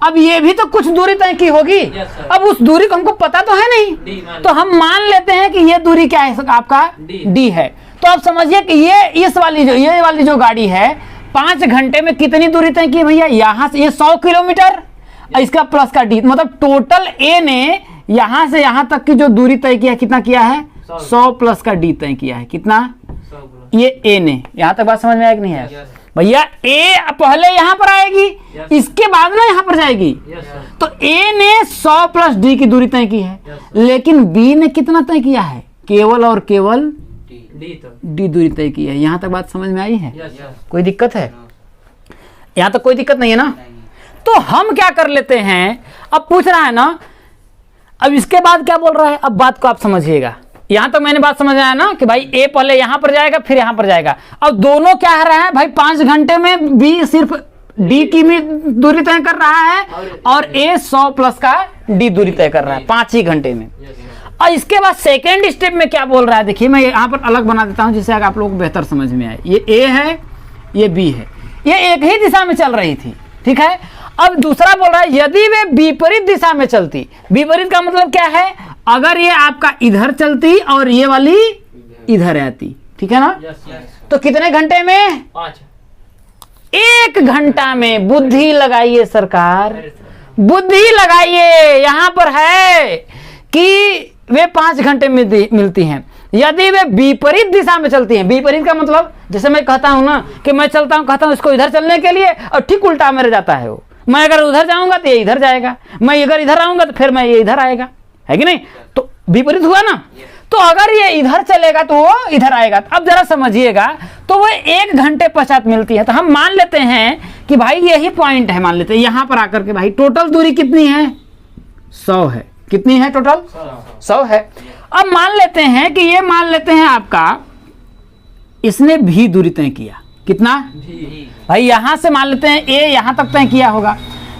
अब ये भी तो कुछ दूरी तय की होगी। अब उस दूरी को हमको पता तो है नहीं, तो हम मान लेते हैं कि ये दूरी क्या है आपका, डी है। तो आप समझिए कि ये वाली जो गाड़ी है 5 घंटे में कितनी दूरी तय की भैया, यहां से ये 100 किलोमीटर, इसका प्लस का डी, मतलब टोटल ए ने यहां से यहां तक की जो दूरी तय किया, कितना किया है, 100 प्लस का डी तय किया है। कितना, ये ए ने। यहां तक बात समझ में आया कि नहीं है भैया। ए पहले यहां पर आएगी, इसके बाद ना यहां पर जाएगी, तो ए ने 100 प्लस डी की दूरी तय की है, लेकिन बी ने कितना तय किया है, केवल और केवल डी दूरी तय की है। यहां तक बात समझ में आई है, कोई दिक्कत है यहां तक, कोई दिक्कत नहीं है ना। तो हम क्या कर लेते हैं, अब पूछ रहा है ना, अब इसके बाद क्या बोल रहा है, अब बात को आप समझिएगा। यहां तक मैंने बात समझ आया ना कि भाई ए पहले यहां पर जाएगा फिर यहां पर जाएगा। अब दोनों क्या है रहा है भाई 5 घंटे में बी सिर्फ डी की दूरी तय कर रहा है और ए 100 प्लस का डी दूरी तय कर रहा है 5 ही घंटे में। और इसके बाद सेकेंड स्टेप में क्या बोल रहा है देखिए, मैं यहाँ पर अलग बना देता हूं जिससे आप लोगों को बेहतर समझ में आए। ये ए है, ये बी है, ये एक ही दिशा में चल रही थी, ठीक है। अब दूसरा बोल रहा है यदि वे विपरीत दिशा में चलती, विपरीत का मतलब क्या है, अगर ये आपका इधर चलती और ये वाली इधर आती, ठीक है ना, तो कितने घंटे में, 1 घंटा में। बुद्धि लगाइए सरकार, बुद्धि लगाइए। यहां पर है कि वे 5 घंटे में मिलती हैं यदि वे विपरीत दिशा में चलती हैं। विपरीत का मतलब जैसे मैं कहता हूं ना कि मैं चलता हूं, कहता हूं इसको इधर चलने के लिए और ठीक उल्टा मेरे जाता है वो। मैं अगर उधर जाऊंगा तो ये इधर जाएगा, मैं अगर इधर आऊंगा तो फिर मैं ये इधर आएगा, है कि नहीं। तो विपरीत हुआ ना। तो अगर ये इधर चलेगा तो वो इधर आएगा। अब जरा समझिएगा, तो वो 1 घंटे पश्चात मिलती है। तो हम मान लेते हैं कि भाई यही पॉइंट है, मान लेते हैं यहां पर आकर के भाई टोटल दूरी कितनी है, 100 है। कितनी है टोटल, 100 है। अब मान लेते हैं कि ये मान लेते हैं आपका इसने भी दूरी तय किया, कितना भाई यहां से मान लेते हैं ए यहां तक तय किया होगा,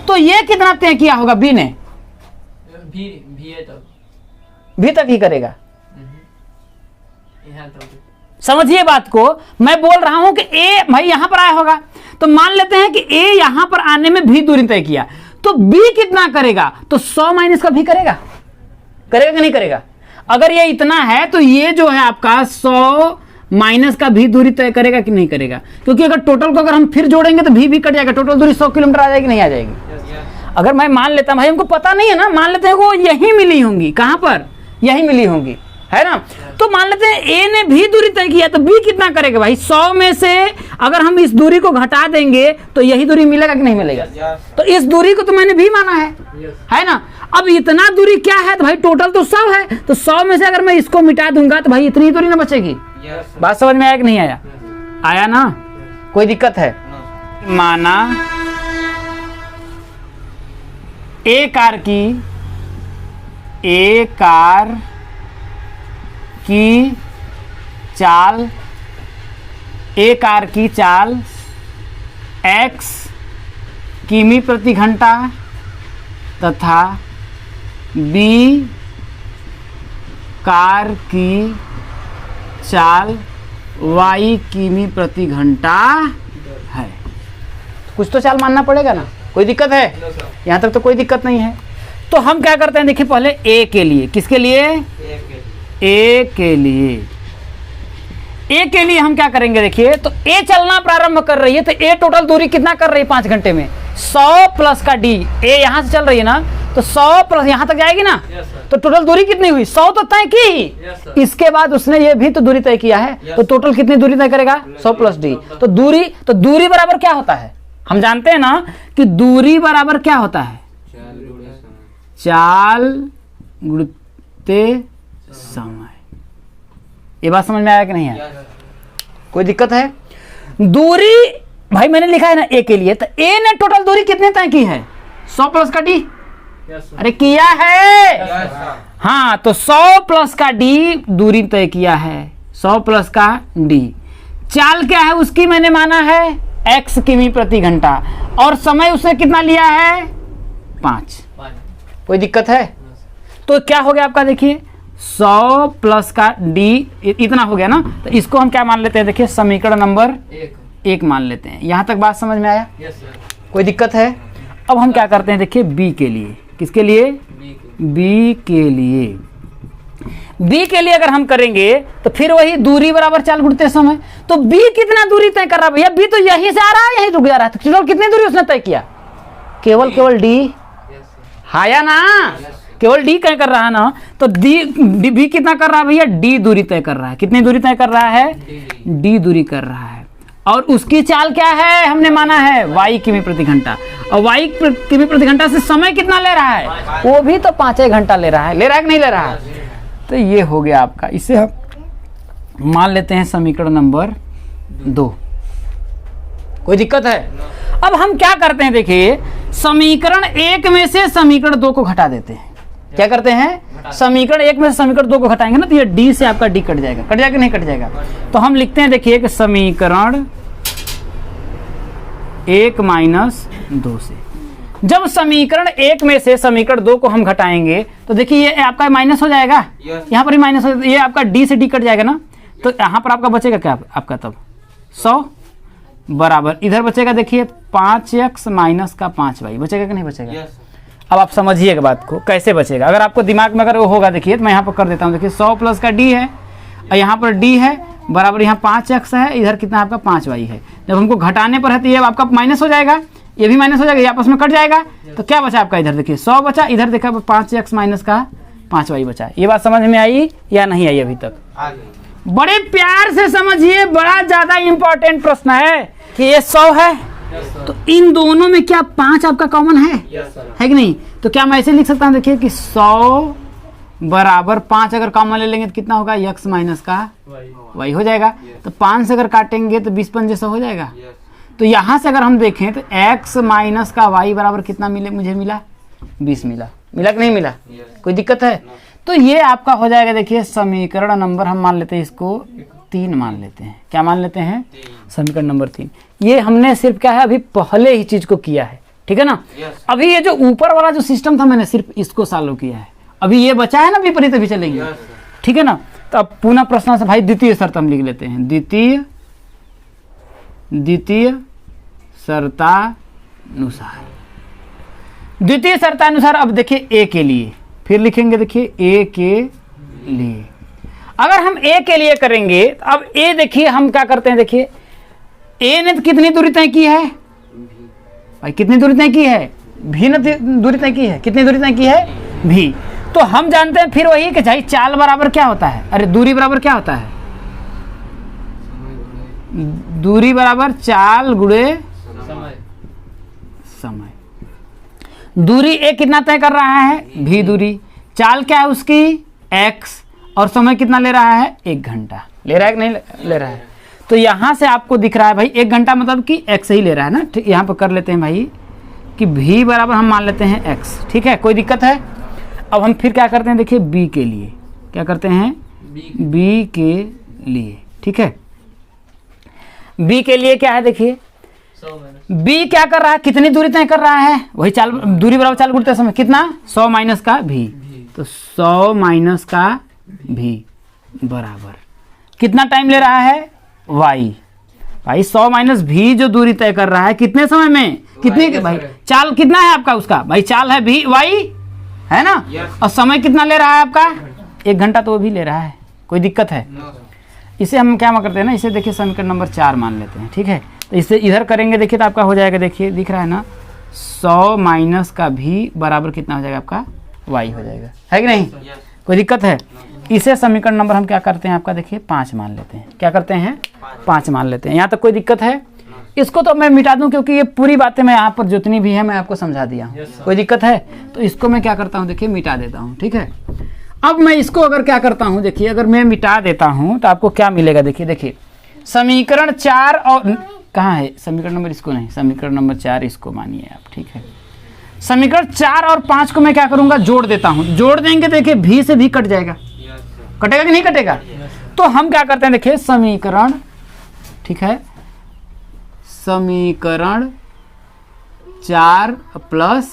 तो ये कितना तय किया होगा बी ने, भी तक ही करेगा। समझिए बात को, मैं बोल रहा हूं कि ए भाई यहां पर आया होगा, तो मान लेते हैं कि ए यहां पर आने में भी दूरी तय किया, तो बी कितना करेगा, तो 100 माइनस का भी करेगा, करेगा कि नहीं करेगा। अगर ये इतना है तो ये जो है आपका 100 माइनस का भी दूरी तय करेगा कि नहीं करेगा, क्योंकि अगर टोटल को अगर हम फिर जोड़ेंगे तो भी कट जाएगा, टोटल दूरी 100 किलोमीटर आ जाएगी, नहीं आ जाएगी। अगर मैं मान लेता भाई हमको पता नहीं है ना, मान लेते हैं वो यही मिली होंगी, कहां पर, यही मिली होंगी, है ना। तो मान लेते हैं ए ने भी दूरी तय किया, तो बी कितना करेगा भाई, 100 में से अगर हम इस दूरी को घटा देंगे तो यही दूरी मिलेगा कि नहीं मिलेगा। तो इस दूरी को तो मैंने भी माना है ना। अब इतना दूरी क्या है, तो भाई टोटल तो 100 है, तो 100 में से अगर मैं इसको मिटा दूंगा तो भाई इतनी दूरी ना बचेगी। बात समझ में आया कि नहीं आया, आया ना, कोई दिक्कत है। माना ए कार की चाल, ए कार की चाल x किमी प्रति घंटा तथा b कार की चाल y किमी प्रति घंटा है। कुछ तो चाल मानना पड़ेगा ना, कोई दिक्कत है, यहाँ तक तो कोई दिक्कत नहीं है। तो हम क्या करते हैं देखिए, पहले ए के लिए, किसके लिए, ए के लिए हम क्या करेंगे देखिए, तो ए चलना प्रारंभ कर रही है, तो ए टोटल दूरी कितना कर रही है 5 घंटे में, 100 प्लस का डी। ए यहां से चल रही है ना, तो 100 प्लस यहां तक जाएगी ना, तो टोटल दूरी कितनी हुई, 100 तो तय की ही। इसके बाद उसने ये भी तो दूरी तय किया है, तो टोटल कितनी दूरी तय करेगा, 100 प्लस डी। तो दूरी बराबर क्या होता है, हम जानते हैं ना कि दूरी बराबर क्या होता है, चाल गुणते समय। ये बात समझ में आया कि नहीं है, कोई दिक्कत है। दूरी भाई मैंने लिखा है ना ए के लिए, तो ए ने टोटल दूरी कितने तय की है, 100 प्लस का डी। अरे किया है, हाँ, तो 100 प्लस का डी दूरी तय किया है, 100 प्लस का डी। चाल क्या है उसकी, मैंने माना है x किमी प्रति घंटा, और समय उसने कितना लिया है, 5। कोई दिक्कत है। तो क्या हो गया आपका देखिए, 100 प्लस का डी इतना हो गया ना, तो इसको हम क्या मान लेते हैं देखिए, समीकरण नंबर 1 मान लेते हैं। यहां तक बात समझ में आया, कोई दिक्कत है। अब हम क्या करते हैं देखिए, बी के लिए, किसके लिए, बी के लिए अगर हम करेंगे तो फिर वही दूरी बराबर चाल गुणते समय। तो बी कितना दूरी तय कर रहा है भैया, बी तो यहीं से आ रहा है, यहीं रुक जा रहा है, तो टोटल कितनी दूरी उसने तय किया, केवल डी, हाया ना, केवल डी तय कर रहा है ना, तो बी कितना कर रहा है भैया, डी दूरी तय कर रहा है। कितनी दूरी तय कर रहा है, डी दूरी कर रहा है। और उसकी चाल क्या है, हमने माना है y किमी प्रति घंटा, और y किमी प्रति घंटा से समय कितना ले रहा है, वो भी तो 5 घंटा ले रहा है कि नहीं ले रहा है। तो ये हो गया आपका, इसे हम मान लेते हैं समीकरण नंबर 2। कोई दिक्कत है। अब हम क्या करते हैं देखिए, समीकरण 1 में से समीकरण 2 को घटा देते हैं। क्या करते हैं, समीकरण एक में से समीकरण दो को घटाएंगे ना, तो ये डी से आपका डी कट जाएगा, कट जाएगा नहीं कट जाएगा। तो हम लिखते हैं देखिए कि समीकरण 1 माइनस 2 से जब समीकरण 1 में से समीकरण 2 को हम घटाएंगे तो देखिए ये आपका माइनस हो जाएगा, यहाँ पर ही माइनस हो, ये आपका डी से डी कट जाएगा ना, तो यहाँ पर आपका बचेगा क्या, आपका तब 100 बराबर इधर बचेगा देखिए 5x माइनस का 5y बचेगा कि नहीं बचेगा। अब आप समझिएगा बात को कैसे बचेगा, अगर आपको दिमाग में अगर वो होगा देखिए तो मैं यहाँ पर कर देता हूँ। देखिए 100 प्लस का d है और यहाँ पर d है बराबर यहाँ 5x है, इधर कितना आपका 5y है। जब हमको घटाने पर है तो ये आपका माइनस हो जाएगा, ये भी माइनस हो जाएगा, ये आपस में कट जाएगा, तो क्या बचा आपका इधर देखिए 100 बचा, इधर देखा 5x माइनस का 5y बचा। ये बात समझ में आई या नहीं आई अभी तक? बड़े प्यार से समझिए, बड़ा ज्यादा इंपॉर्टेंट प्रश्न है कि ये 100 है तो इन दोनों में क्या 5 आपका कॉमन है कि नहीं। तो क्या मैं ऐसे लिख सकता हूँ देखिए कि 100 बराबर 5 अगर कॉमन ले लेंगे तो कितना होगा, x माइनस का y हो जाएगा। तो 5 से अगर काटेंगे तो 20 पंजे 100 हो जाएगा। तो यहाँ से अगर हम देखें तो x माइनस का y बराबर कितना मिले, मुझे मिला 20 मिला कि नहीं मिला, कोई दिक्कत है। तो ये आपका हो जाएगा देखिए समीकरण नंबर, हम मान लेते हैं इसको 3 मान लेते हैं। क्या मान लेते हैं, समीकरण नंबर 3। ये हमने सिर्फ क्या है अभी पहले ही चीज को किया है, ठीक है ना। अभी ये जो ऊपर वाला जो सिस्टम था मैंने सिर्फ इसको सॉल्व किया है, अभी ये बचा है ना विपरीत अभी चलेंगे, ठीक है ना। तो अब पुनः प्रश्न से भाई द्वितीय शर्त हम लिख लेते हैं, द्वितीय शर्तानुसार। द्वितीय शर्तानुसार अब देखिए ए के लिए फिर लिखेंगे, देखिए ए के लिए अगर हम ए के लिए करेंगे तो अब ए देखिए हम क्या करते हैं, देखिए ए ने कितनी दूरी तय की है भाई, कितनी दूरी तय की है, भी ने दूरी तय की है, कितनी दूरी तय की है, भी। तो हम जानते हैं फिर वही कि भाई चाल बराबर क्या होता है, अरे दूरी बराबर क्या होता है, दूरी बराबर चाल गुणे समय। दूरी ए कितना तय कर रहा है, भी दूरी, चाल क्या है उसकी x, और समय कितना ले रहा है, 1 घंटा ले रहा है कि नहीं ले रहा है। तो यहाँ से आपको दिख रहा है भाई 1 घंटा मतलब कि x ही ले रहा है ना, ठीक। यहाँ पर कर लेते हैं भाई कि v बराबर हम मान लेते हैं x, ठीक है, कोई दिक्कत है। अब हम फिर क्या करते हैं देखिए b के लिए, क्या करते हैं b के लिए, ठीक है। b के लिए क्या है देखिए, b क्या कर रहा है, कितनी दूरी तय कर रहा है, वही चाल, दूरी बराबर चाल गुणते समय कितना 100 माइनस का भी, तो 100 माइनस का भी बराबर कितना टाइम ले रहा है, y भाई 100 माइनस भी जो दूरी तय कर रहा है कितने समय में, कितने भाई चाल कितना है आपका उसका, भाई चाल है भी y है ना, और समय कितना ले रहा है आपका 1 घंटा, तो वो भी ले रहा है, कोई दिक्कत है। इसे हम क्या करते हैं ना, इसे देखिए समीकरण नंबर 4 मान लेते हैं, ठीक है। तो इसे इधर करेंगे देखिए तो आपका हो जाएगा, देखिए दिख रहा है ना 100 माइनस का भी बराबर कितना हो जाएगा आपका y हो जाएगा, है कि नहीं, कोई दिक्कत है। इसे समीकरण नंबर हम क्या करते हैं आपका देखिए 5 मान लेते हैं, क्या करते हैं 5 मान लेते हैं। यहाँ तक कोई दिक्कत है, इसको तो मैं मिटा दूं क्योंकि ये पूरी बातें मैं यहाँ पर जितनी भी है मैं आपको समझा दिया हूँ, कोई दिक्कत है। तो इसको मैं क्या करता हूँ देखिए मिटा देता हूँ, ठीक है। अब मैं इसको अगर क्या करता हूँ देखिए, अगर मैं मिटा देता हूँ तो आपको क्या मिलेगा, देखिए समीकरण 4 और कहाँ है समीकरण नंबर, इसको नहीं, समीकरण नंबर 4 इसको मानिए आप, ठीक है। समीकरण 4 और 5 को मैं क्या करूंगा, जोड़ देता हूं, जोड़ देंगे देखिए भी से भी कट जाएगा, कटेगा कि नहीं कटेगा। तो हम क्या करते हैं देखिए समीकरण, ठीक है, समीकरण 4 प्लस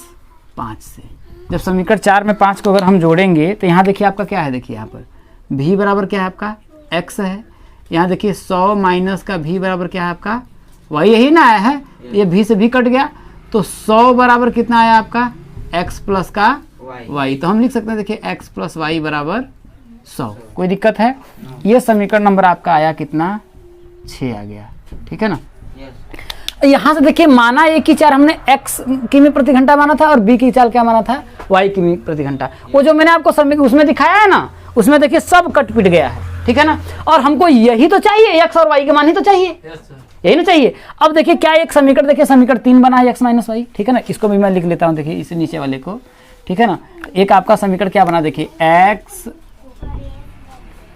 5 से जब समीकरण 4 में 5 को अगर हम जोड़ेंगे तो यहाँ देखिए आपका क्या है, देखिए यहाँ पर भी बराबर क्या है आपका x है, यहाँ देखिए 100 माइनस का भी बराबर क्या है आपका y, यही ना आया है, ये भी से भी कट गया, तो 100 बराबर कितना आया आपका x प्लस का y। तो हम लिख सकते हैं देखिए x प्लस y बराबर 100, कोई दिक्कत है। ये समीकरण नंबर आपका आया कितना 6 आ गया, ठीक है ना। यहाँ से देखिए माना एक की चाल हमने x किमी प्रति घंटा माना था और b की चाल क्या माना था y किमी प्रति घंटा। वो जो मैंने आपको समीकरण उसमें दिखाया है ना, उसमें देखिए सब कट पिट गया है, ठीक है ना। और हमको यही तो चाहिए, x और y के मान ही तो चाहिए, यही ना चाहिए। अब देखिए क्या एक समीकरण, देखिए समीकरण 3 बना है x माइनस वाई, ठीक है ना। इसको भी मैं लिख लेता हूँ देखिए इसे नीचे वाले को, ठीक है ना। एक आपका समीकरण क्या बना देखिए x,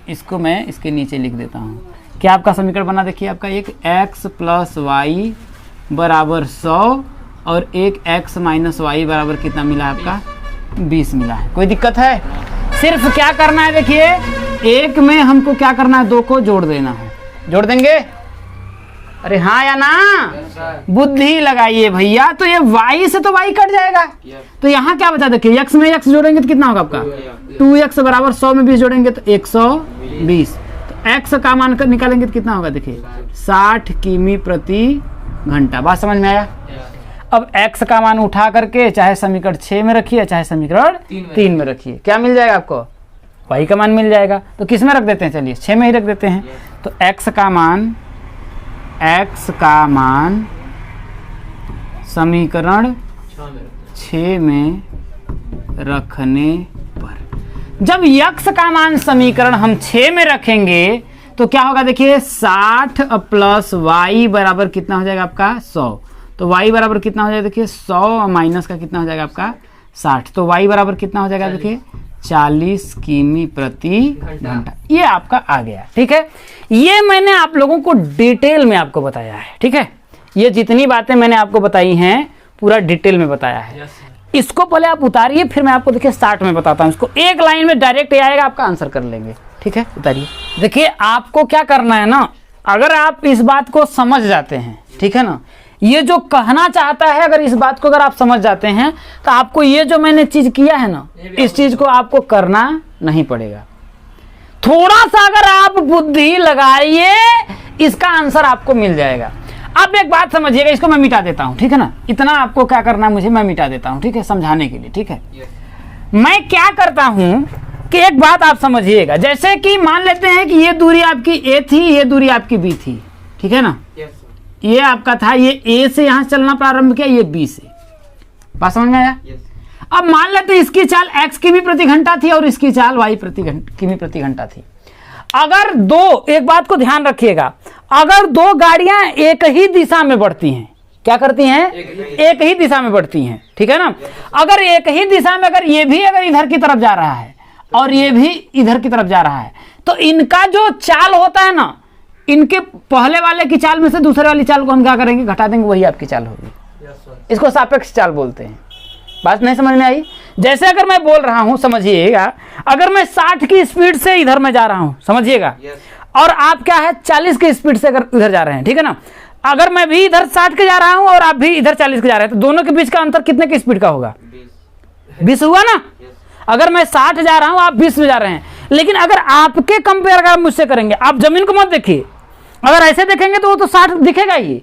इसको मैं इसके नीचे लिख देता हूँ, क्या आपका समीकरण बना देखिए आपका एक x प्लस वाई बराबर 100 और एक x माइनस वाई बराबर कितना मिला आपका 20 मिला है। कोई दिक्कत है? सिर्फ क्या करना है, देखिए एक में हमको क्या करना है, 2 को जोड़ देना है। जोड़ देंगे? अरे हाँ या ना? बुद्धि लगाइए भैया। तो ये y से तो y कट जाएगा, तो यहाँ क्या बचा, देखिए x में x जोड़ेंगे तो कितना होगा आपका 2x बराबर 100 में 20 जोड़ेंगे तो 120। तो x का मान कर निकालेंगे तो कितना होगा, देखिए 60 किमी प्रति घंटा। बात समझ में आया? अब x का मान उठा करके चाहे समीकरण 6 में रखिए चाहे समीकरण 3 में रखिए, क्या मिल जाएगा आपको, y का मान मिल जाएगा। तो किस में रख देते हैं, चलिए 6 में ही रख देते हैं। तो x का मान समीकरण 6 में रखने पर, जब x का मान समीकरण हम 6 में रखेंगे तो क्या होगा, देखिए 60 प्लस y बराबर कितना हो जाएगा आपका 100। तो y बराबर कितना हो जाएगा, देखिए 100 माइनस का कितना हो जाएगा आपका 60। तो y बराबर कितना हो जाएगा, देखिए 40 किमी प्रति घंटा। ये आपका आ गया। ठीक है, ये मैंने आप लोगों को डिटेल में आपको बताया है। ठीक है, ये जितनी बातें मैंने आपको बताई हैं पूरा डिटेल में बताया है। इसको पहले आप उतारिए, फिर मैं आपको देखिए स्टार्ट में बताता हूँ। इसको एक लाइन में डायरेक्ट आएगा, आपका आंसर कर लेंगे। ठीक है, उतारिए। देखिए आपको क्या करना है ना, अगर आप इस बात को समझ जाते हैं, ठीक है ना, ये जो कहना चाहता है, अगर इस बात को अगर आप समझ जाते हैं तो आपको ये जो मैंने चीज किया है ना, इस चीज को आपको करना नहीं पड़ेगा। थोड़ा सा अगर आप बुद्धि लगाइए, इसका आंसर आपको मिल जाएगा। अब एक बात समझिएगा, इसको मैं मिटा देता हूं, ठीक है ना, इतना आपको क्या करना है मुझे, मैं मिटा देता हूं, ठीक है, समझाने के लिए। ठीक है, मैं क्या करता हूं कि एक बात आप समझिएगा, जैसे कि मान लेते हैं कि ये दूरी आपकी ए थी, ये दूरी आपकी बी थी, ठीक है ना, ये आपका था, ये ए से यहां चलना प्रारंभ किया, ये बी से। बात समझ में आया? अब मान लेते हैं इसकी चाल x किमी प्रति घंटा थी और इसकी चाल y किमी प्रति घंटा थी। अगर दो, एक बात को ध्यान रखिएगा, अगर दो गाड़ियां एक ही दिशा में बढ़ती हैं, क्या करती हैं, एक ही दिशा में बढ़ती हैं, ठीक है ना, अगर एक ही दिशा में, अगर ये भी अगर इधर की तरफ जा रहा है और ये भी इधर की तरफ जा रहा है, तो इनका जो चाल होता है ना, इनके पहले वाले की चाल में से दूसरे वाली चाल को हम क्या करेंगे, घटा देंगे, वही आपकी चाल होगी। इसको सापेक्ष चाल बोलते हैं। बात नहीं समझ में आई? जैसे अगर मैं बोल रहा हूं, समझिएगा, अगर मैं 60 की स्पीड से इधर में जा रहा हूं, समझिएगा, और आप क्या है 40 की स्पीड से अगर इधर जा रहे हैं, ठीक है ना, अगर मैं भी इधर 60 के जा रहा हूं और आप भी इधर 40 के जा रहे हैं, तो दोनों के बीच का अंतर कितने की स्पीड का होगा, 20 हुआ ना। अगर मैं 60 जा रहा हूं, आप 20 में जा रहे हैं, लेकिन अगर आपके कंपेयर अगर आप मुझसे करेंगे, आप जमीन को मत देखिए, अगर ऐसे देखेंगे तो वो तो 60 दिखेगा ही।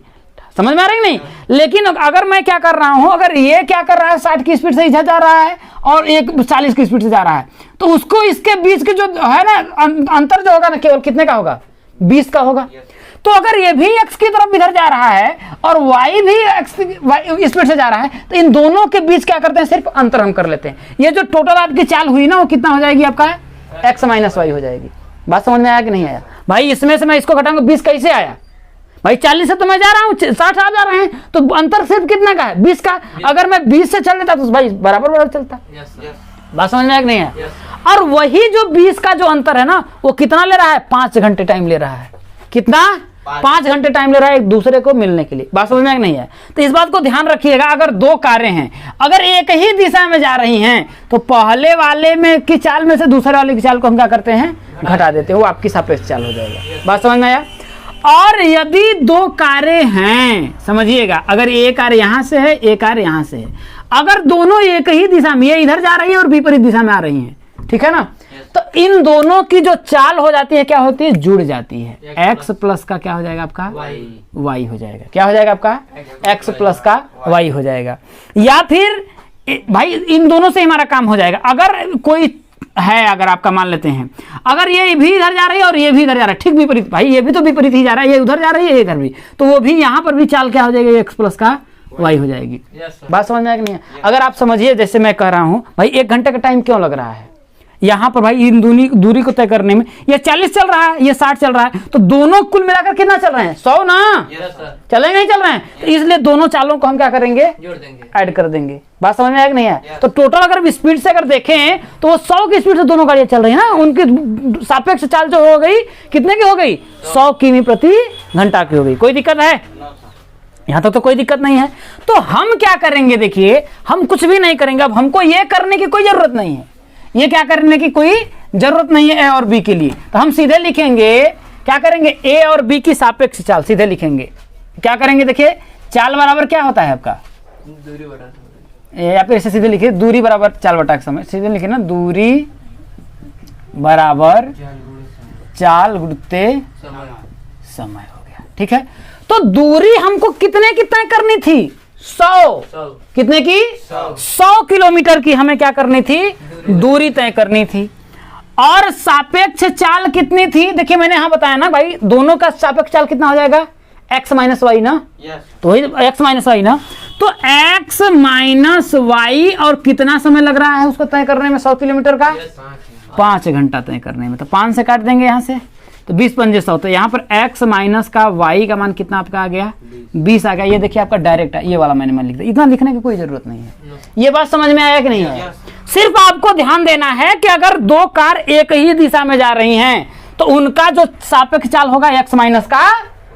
समझ में आ रही नहीं? लेकिन अगर मैं क्या कर रहा हूं, अगर ये क्या कर रहा है 60 की स्पीड से इधर जा रहा है और एक 40 की स्पीड से जा रहा है, तो उसको इसके बीच के जो है ना अंतर जो होगा ना, केवल कितने का होगा, 20 का होगा। तो अगर ये भी x की तरफ इधर जा रहा है और y भी x स्पीड से जा रहा है, तो इन दोनों के बीच क्या करते हैं, सिर्फ अंतर हम कर लेते हैं। ये जो टोटल आपकी चाल हुई ना, वो कितना हो जाएगी आपका, x माइनस y हो जाएगी। बात समझ में आया कि नहीं आया भाई? इसमें से मैं इसको घटाऊंगा, 20 कैसे आया भाई, 40 से तो मैं जा रहा हूँ, 60 आप जा रहे हैं, तो अंतर सिर्फ कितना का है, 20 का। अगर मैं 20 से चल लेता तो भाई बराबर चलता। बात समझ में आया कि नहीं है? और वही जो 20 का जो अंतर है ना, वो कितना ले रहा है, 5 घंटे टाइम ले रहा है। कितना? 5 घंटे टाइम ले रहा है एक दूसरे को मिलने के लिए। बात समझ में आया कि नहीं है? तो इस बात को ध्यान रखिएगा, अगर दो कारें हैं, अगर एक ही दिशा में जा रही हैं, तो पहले वाले में की चाल में से दूसरे वाले की चाल को हम क्या करते हैं, घटा देते हैं, वो आपकी सापेक्ष चाल हो जाएगा। बात समझ में आया? और यदि दो कारें हैं, समझिएगा, अगर एक कार यहां से है, एक कार यहां से है, अगर दोनों एक ही दिशा में, ये इधर जा रही है और विपरीत दिशा में आ रही हैं, ठीक है ना, तो इन दोनों की जो चाल हो जाती है, क्या होती है, जुड़ जाती है। x प्लस का क्या हो जाएगा आपका, y हो जाएगा। क्या हो जाएगा आपका, x प्लस का y हो जाएगा। या फिर भाई इन दोनों से हमारा काम हो जाएगा। अगर कोई है, अगर आपका मान लेते हैं, अगर ये भी इधर जा रही है और ये भी इधर जा रहा है, ठीक विपरीत, भाई ये भी तो विपरीत ही जा रहा है, ये उधर जा रही है, ये इधर भी, तो वो भी यहाँ पर भी चाल क्या हो जाएगी, x प्लस का y हो जाएगी। बात समझ में आया कि नहीं? अगर आप समझिए, जैसे मैं कह रहा हूँ भाई 1 घंटे का टाइम क्यों लग रहा है यहाँ पर, भाई इन दूरी को तय करने में, ये 40 चल रहा है, ये 60 चल रहा है, तो दोनों कुल मिलाकर कितना चल रहे हैं, 100 ना, चलेंगे नहीं चल रहे हैं, तो इसलिए दोनों चालों को हम क्या करेंगे, जोड़ देंगे, ऐड कर देंगे। बात समझ में आया कि नहीं है? तो टोटल अगर स्पीड से अगर देखें तो वो 100 की स्पीड से दोनों गाड़ियां चल रही है ना, उनकी सापेक्ष चाल जो हो गई, कितने की हो गई, 100 किमी प्रति घंटा की हो गई। कोई दिक्कत है? यहां तक तो कोई दिक्कत नहीं है। तो हम क्या करेंगे, देखिए हम कुछ भी नहीं करेंगे। अब हमको ये करने की कोई जरूरत नहीं है, ये क्या करने की कोई जरूरत नहीं है ए और बी के लिए। तो हम सीधे लिखेंगे, क्या करेंगे, ए और बी की सापेक्ष चाल सीधे लिखेंगे। क्या करेंगे, देखिए चाल बराबर क्या होता है आपका, दूरी बटा या फिर ऐसे सीधे लिखिए दूरी बराबर चाल बटा समय, सीधे लिखे ना, दूरी बराबर चाल गुणित्ते समय हो गया। ठीक है, तो दूरी हमको कितने की तय करनी थी, 100 कितने की 100 किलोमीटर की हमें क्या करनी थी, दूरी तय करनी थी। और सापेक्ष चाल कितनी थी, देखिए मैंने यहां बताया ना भाई, दोनों का सापेक्ष चाल कितना हो जाएगा, x माइनस वाई ना, तो x माइनस वाई ना, तो x माइनस वाई, और कितना समय लग रहा है उसको तय करने में 100 किलोमीटर का, 5 घंटा तय करने में। तो 5 से काट देंगे यहाँ से, तो 20 पंजे 100, तो यहाँ पर x माइनस का y का मान कितना आपका आ गया, 20 आ गया। ये देखिए आपका डायरेक्ट है, ये वाला मैंने मान लिख दिया, इतना लिखने की कोई जरूरत नहीं है। ये बात समझ में आया कि नहीं आया? सिर्फ आपको ध्यान देना है कि अगर दो कार एक ही दिशा में जा रही हैं तो उनका जो सापेक्ष चाल होगा x माइनस का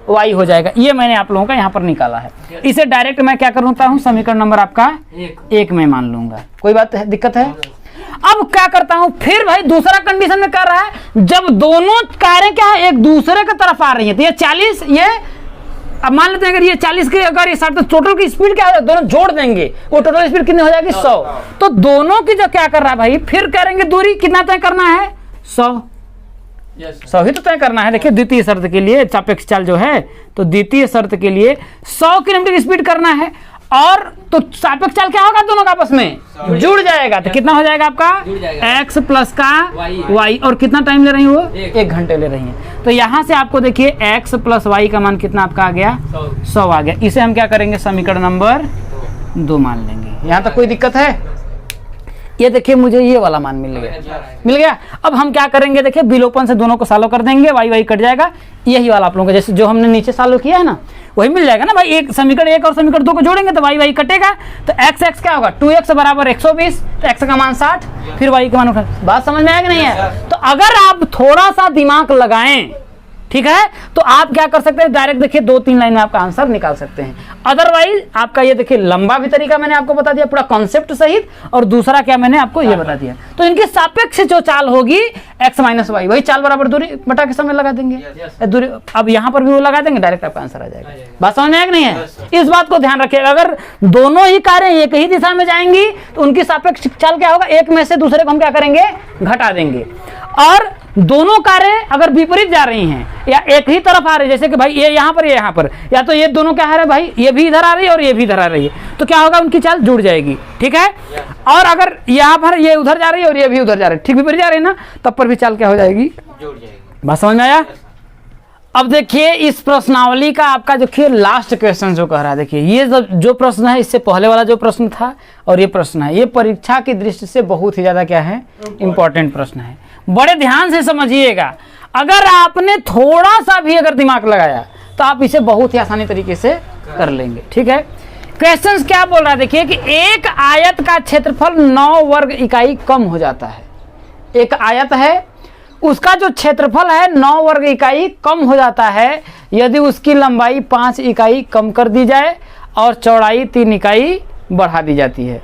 y हो जाएगा। ये मैंने आप लोगों का यहाँ पर निकाला है। इसे डायरेक्ट मैं क्या करता हूँ, समीकरण नंबर आपका 1 में मान लूंगा। कोई बात है, दिक्कत है? अब क्या करता हूं, फिर भाई दूसरा कंडीशन में कर रहा है, जब दोनों कारें क्या है एक दूसरे की तरफ आ रही है, तो ये 40, ये अब मान लेते हैं अगर ये 40 की, अगर ये 60, तो टोटल की स्पीड क्या है, दोनों जोड़ देंगे, वो टोटल स्पीड कितनी हो जाएगी, 100। तो दोनों की जो क्या कर रहा है भाई, फिर करेंगे दूरी कितना तय करना है, 100 ही तो तय करना है। देखिए द्वितीय शर्त के लिए सापेक्ष चाल जो है, तो द्वितीय शर्त के लिए 100 किलोमीटर की स्पीड करना है, और तो सापेक्ष चाल क्या होगा, दोनों का आपस में जुड़ जाएगा। तो कितना हो जाएगा आपका, x प्लस का y, और कितना टाइम ले रही है वो, 1 घंटे ले रही है। तो यहाँ से आपको देखिए x प्लस y का मान कितना आपका आ गया, 100 आ गया। इसे हम क्या करेंगे, समीकरण नंबर 2 मान लेंगे। यहाँ तक कोई दिक्कत है? ये देखिए मुझे ये वाला मान मिल गया। अब हम क्या करेंगे, देखिए विलोपन से दोनों को सालो कर देंगे, y कट जाएगा, यही वाला आप लोगों का जैसे जो हमने नीचे सालो किया है ना, वही मिल जाएगा ना भाई। एक समीकरण 1 और समीकरण 2 को जोड़ेंगे तो y कटेगा, तो x क्या होगा, 2x बराबर 120, तो x का मान 60, फिर y का मान उठा। बात समझ में आया कि नहीं है? तो अगर आप थोड़ा सा दिमाग लगाएं, ठीक है, तो आप क्या कर सकते हैं, डायरेक्ट देखिए 2-3 लाइन में आपका आंसर निकाल सकते हैं। अदरवाइज आपका ये देखिए लंबा भी तरीका मैंने आपको बता दिया पूरा कॉन्सेप्ट सहित, और दूसरा क्या मैंने आपको ये बता दिया। तो इनकी सापेक्ष जो चाल होगी x माइनस वाई, वही चाल बराबर दूरी बटा के समय लगा देंगे दूरी। अब यहाँ पर भी वो लगा देंगे, डायरेक्ट आपका आंसर आ जाएगा। बात समझ में आया कि नहीं है? इस बात को ध्यान रखिएगा, अगर दोनों ही कारें एक ही दिशा में जाएंगी तो उनकी सापेक्ष चाल क्या होगा, एक में से दूसरे को हम क्या करेंगे, घटा देंगे। और दोनों कारें अगर विपरीत जा रही हैं या एक ही तरफ आ रही है, जैसे कि भाई ये यहाँ पर, ये यहाँ पर, या तो ये दोनों क्या आ रहे हैं भाई, ये भी इधर आ रही है और ये भी इधर आ रही है, तो क्या होगा, उनकी चाल जुड़ जाएगी। ठीक है, और अगर यहाँ पर ये उधर जा रही है और ये भी उधर जा रही है, ठीक विपरीत जा रही है ना, तब पर भी चाल क्या हो जाएगी, जुड़ जाएगी। बात समझ में आया? अब देखिए इस प्रश्नावली का आपका देखिए लास्ट क्वेश्चन जो कह रहा है, देखिए ये जो प्रश्न है, इससे पहले वाला जो प्रश्न था और ये प्रश्न है, ये परीक्षा की दृष्टि से बहुत ही ज्यादा क्या है, इंपॉर्टेंट प्रश्न है। बड़े ध्यान से समझिएगा, अगर आपने थोड़ा सा भी अगर दिमाग लगाया तो आप इसे बहुत ही आसानी तरीके से कर लेंगे। ठीक है, क्वेश्चन क्या बोल रहा है, देखिए कि एक आयत का क्षेत्रफल 9 वर्ग इकाई कम हो जाता है। एक आयत है, उसका जो क्षेत्रफल है 9 वर्ग इकाई कम हो जाता है यदि उसकी लंबाई 5 इकाई कम कर दी जाए और चौड़ाई 3 इकाई बढ़ा दी जाती है।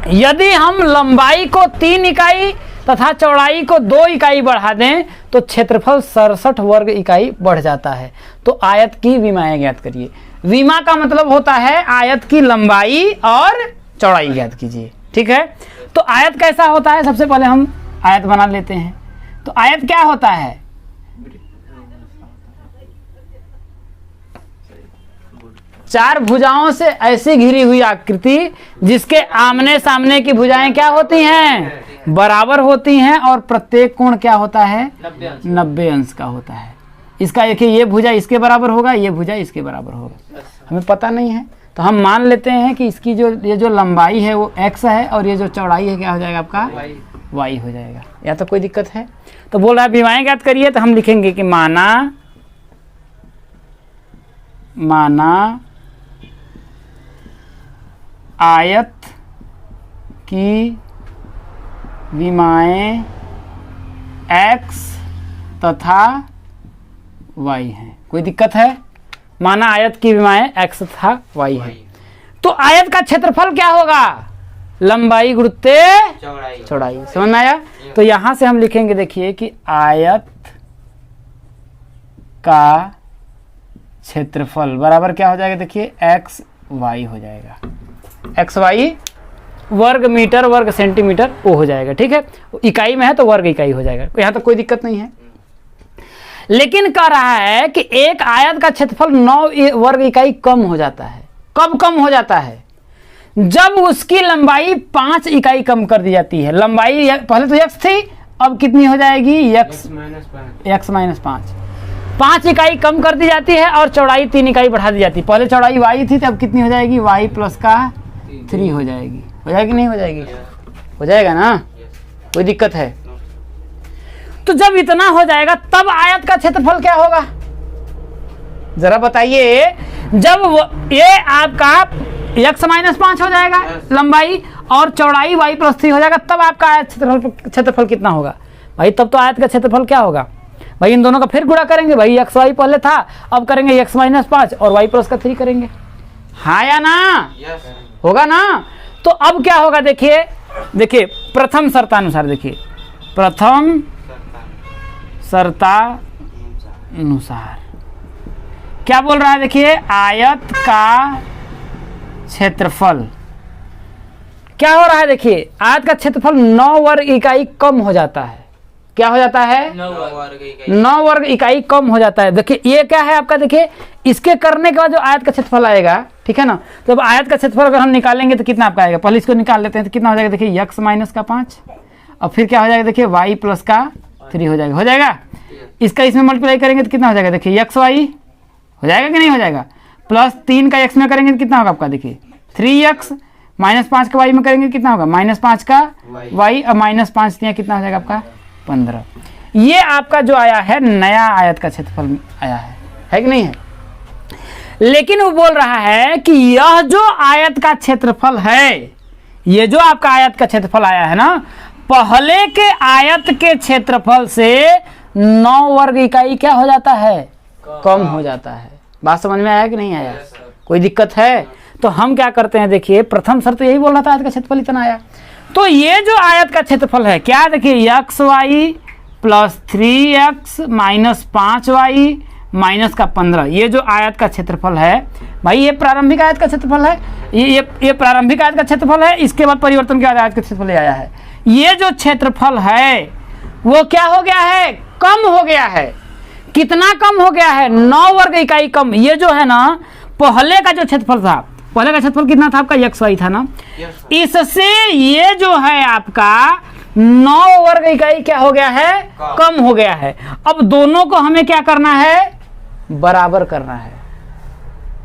यदि हम लंबाई को 3 इकाई तथा चौड़ाई को 2 इकाई बढ़ा दें तो क्षेत्रफल 67 वर्ग इकाई बढ़ जाता है। तो आयत की विमाएं ज्ञात करिए। विमा का मतलब होता है आयत की लंबाई और चौड़ाई ज्ञात कीजिए। ठीक है, तो आयत कैसा होता है, सबसे पहले हम आयत बना लेते हैं। तो आयत क्या होता है, चार भुजाओं से ऐसी घिरी हुई आकृति जिसके आमने सामने की भुजाएं क्या होती हैं, बराबर होती हैं, और प्रत्येक कोण क्या होता है, 90 अंश का होता है। इसका देखिए ये भुजा इसके बराबर होगा, ये भुजा इसके बराबर होगा। हमें पता नहीं है तो हम मान लेते हैं कि इसकी ये जो लंबाई है वो x है और ये जो चौड़ाई है क्या हो जाएगा आपका y हो जाएगा। या तो कोई दिक्कत है? तो बोल रहा है विमाएं ज्ञात करिए, तो हम लिखेंगे कि माना आयत की विमाएं x तथा y हैं। कोई दिक्कत है? माना आयत की विमाएं x तथा y है, तो आयत का क्षेत्रफल क्या होगा? लंबाई गुणित्ते चौड़ाई। समझ में आया? तो यहां से हम लिखेंगे, देखिए कि आयत का क्षेत्रफल बराबर क्या हो जाएगा? देखिए x y हो जाएगा, x y वर्ग मीटर वर्ग सेंटीमीटर वो हो जाएगा। ठीक है, इकाई में है तो वर्ग इकाई हो जाएगा, यहां तक कोई दिक्कत नहीं है। लेकिन कह रहा है कि एक आयत का क्षेत्रफल 9 वर्ग इकाई कम हो जाता है। कब कम हो जाता है? जब उसकी लंबाई 5 इकाई कम कर दी जाती है। लंबाई पहले तो x थी, अब कितनी हो जाएगी? x माइनस 5 इकाई कम कर दी जाती है और चौड़ाई 3 इकाई बढ़ा दी जाती है। पहले चौड़ाई y थी, तब कितनी हो जाएगी? y प्लस का 3 हो जाएगी। हो जाएगी नहीं हो जाएगी? हो जाएगा ना, कोई दिक्कत है? तो जब इतना हो जाएगा तब आयत का क्षेत्रफल क्या होगा? जरा बताइए। जब ये आपका x माइनस 5 हो जाएगा लंबाई और चौड़ाई y प्लस 3 हो जाएगा, तब आपका आयत क्षेत्रफल कितना होगा भाई? तब तो आयत का क्षेत्रफल क्या होगा भाई? इन दोनों का फिर गुणा करेंगे भाई, x y पहले था, अब करेंगे x माइनस 5 और y प्लस का 3 करेंगे। हाँ या ना? होगा ना? तो अब क्या होगा? देखिए प्रथम शर्तानुसार, देखिए प्रथम शर्तानुसार क्या बोल रहा है? देखिए आयत का क्षेत्रफल क्या हो रहा है? देखिए आयत का क्षेत्रफल 9 वर्ग इकाई कम हो जाता है। क्या हो जाता है? 9 वर्ग इकाई कम हो जाता है। देखिए ये क्या है आपका? देखिए इसके करने के बाद जो आयत का क्षेत्रफल आएगा, ठीक है ना, तो अब आयत का क्षेत्रफल अगर हम निकालेंगे तो कितना आपका आएगा? पहले इसको निकाल लेते हैं तो कितना हो जाएगा? देखिए x माइनस का 5 और फिर क्या हो जाएगा? देखिए y प्लस का 3 हो जाएगा। हो जाएगा? इसका इसमें मल्टीप्लाई करेंगे तो कितना हो जाएगा? देखिए x y हो जाएगा कि नहीं हो जाएगा? प्लस 3 का x में करेंगे तो कितना होगा आपका? देखिए 3x माइनस 5 का y में करेंगे कितना होगा? माइनस 5 का y और माइनस 5 कितना हो जाएगा आपका? 15। ये आपका जो आया है नया आयत का क्षेत्रफल आया है कि नहीं है? लेकिन वो बोल रहा है कि यह जो आयत का क्षेत्रफल है, ये जो आपका आयत का क्षेत्रफल आया है ना, पहले के आयत के क्षेत्रफल से 9 वर्ग इकाई क्या हो जाता है? कम हो जाता है। बात समझ में आया कि नहीं आया? कोई दिक्कत है? तो हम क्या करते हैं? देखिए प्रथम शर्त यही बोल रहा था, आयत का क्षेत्रफल इतना आया। तो ये जो आयत का क्षेत्रफल है क्या? देखिए x y plus 3x minus 5y minus का 15, ये जो आयत का क्षेत्रफल है भाई, ये प्रारंभिक आयत का क्षेत्रफल है। ये प्रारंभिक आयत का क्षेत्रफल है, इसके बाद परिवर्तन के बाद आयत का क्षेत्रफल आया है। ये जो क्षेत्रफल है वो क्या हो गया है? कम हो गया है। कितना कम हो गया है? 9 वर्ग इकाई कम। ये जो है ना, पहले का जो क्षेत्रफल था, पहले का क्षेत्रफल कितना था आपका? x y था ना, इससे ये जो है आपका 9 वर्ग इकाई क्या हो गया है? कम हो गया है। अब दोनों को हमें क्या करना है? बराबर करना है।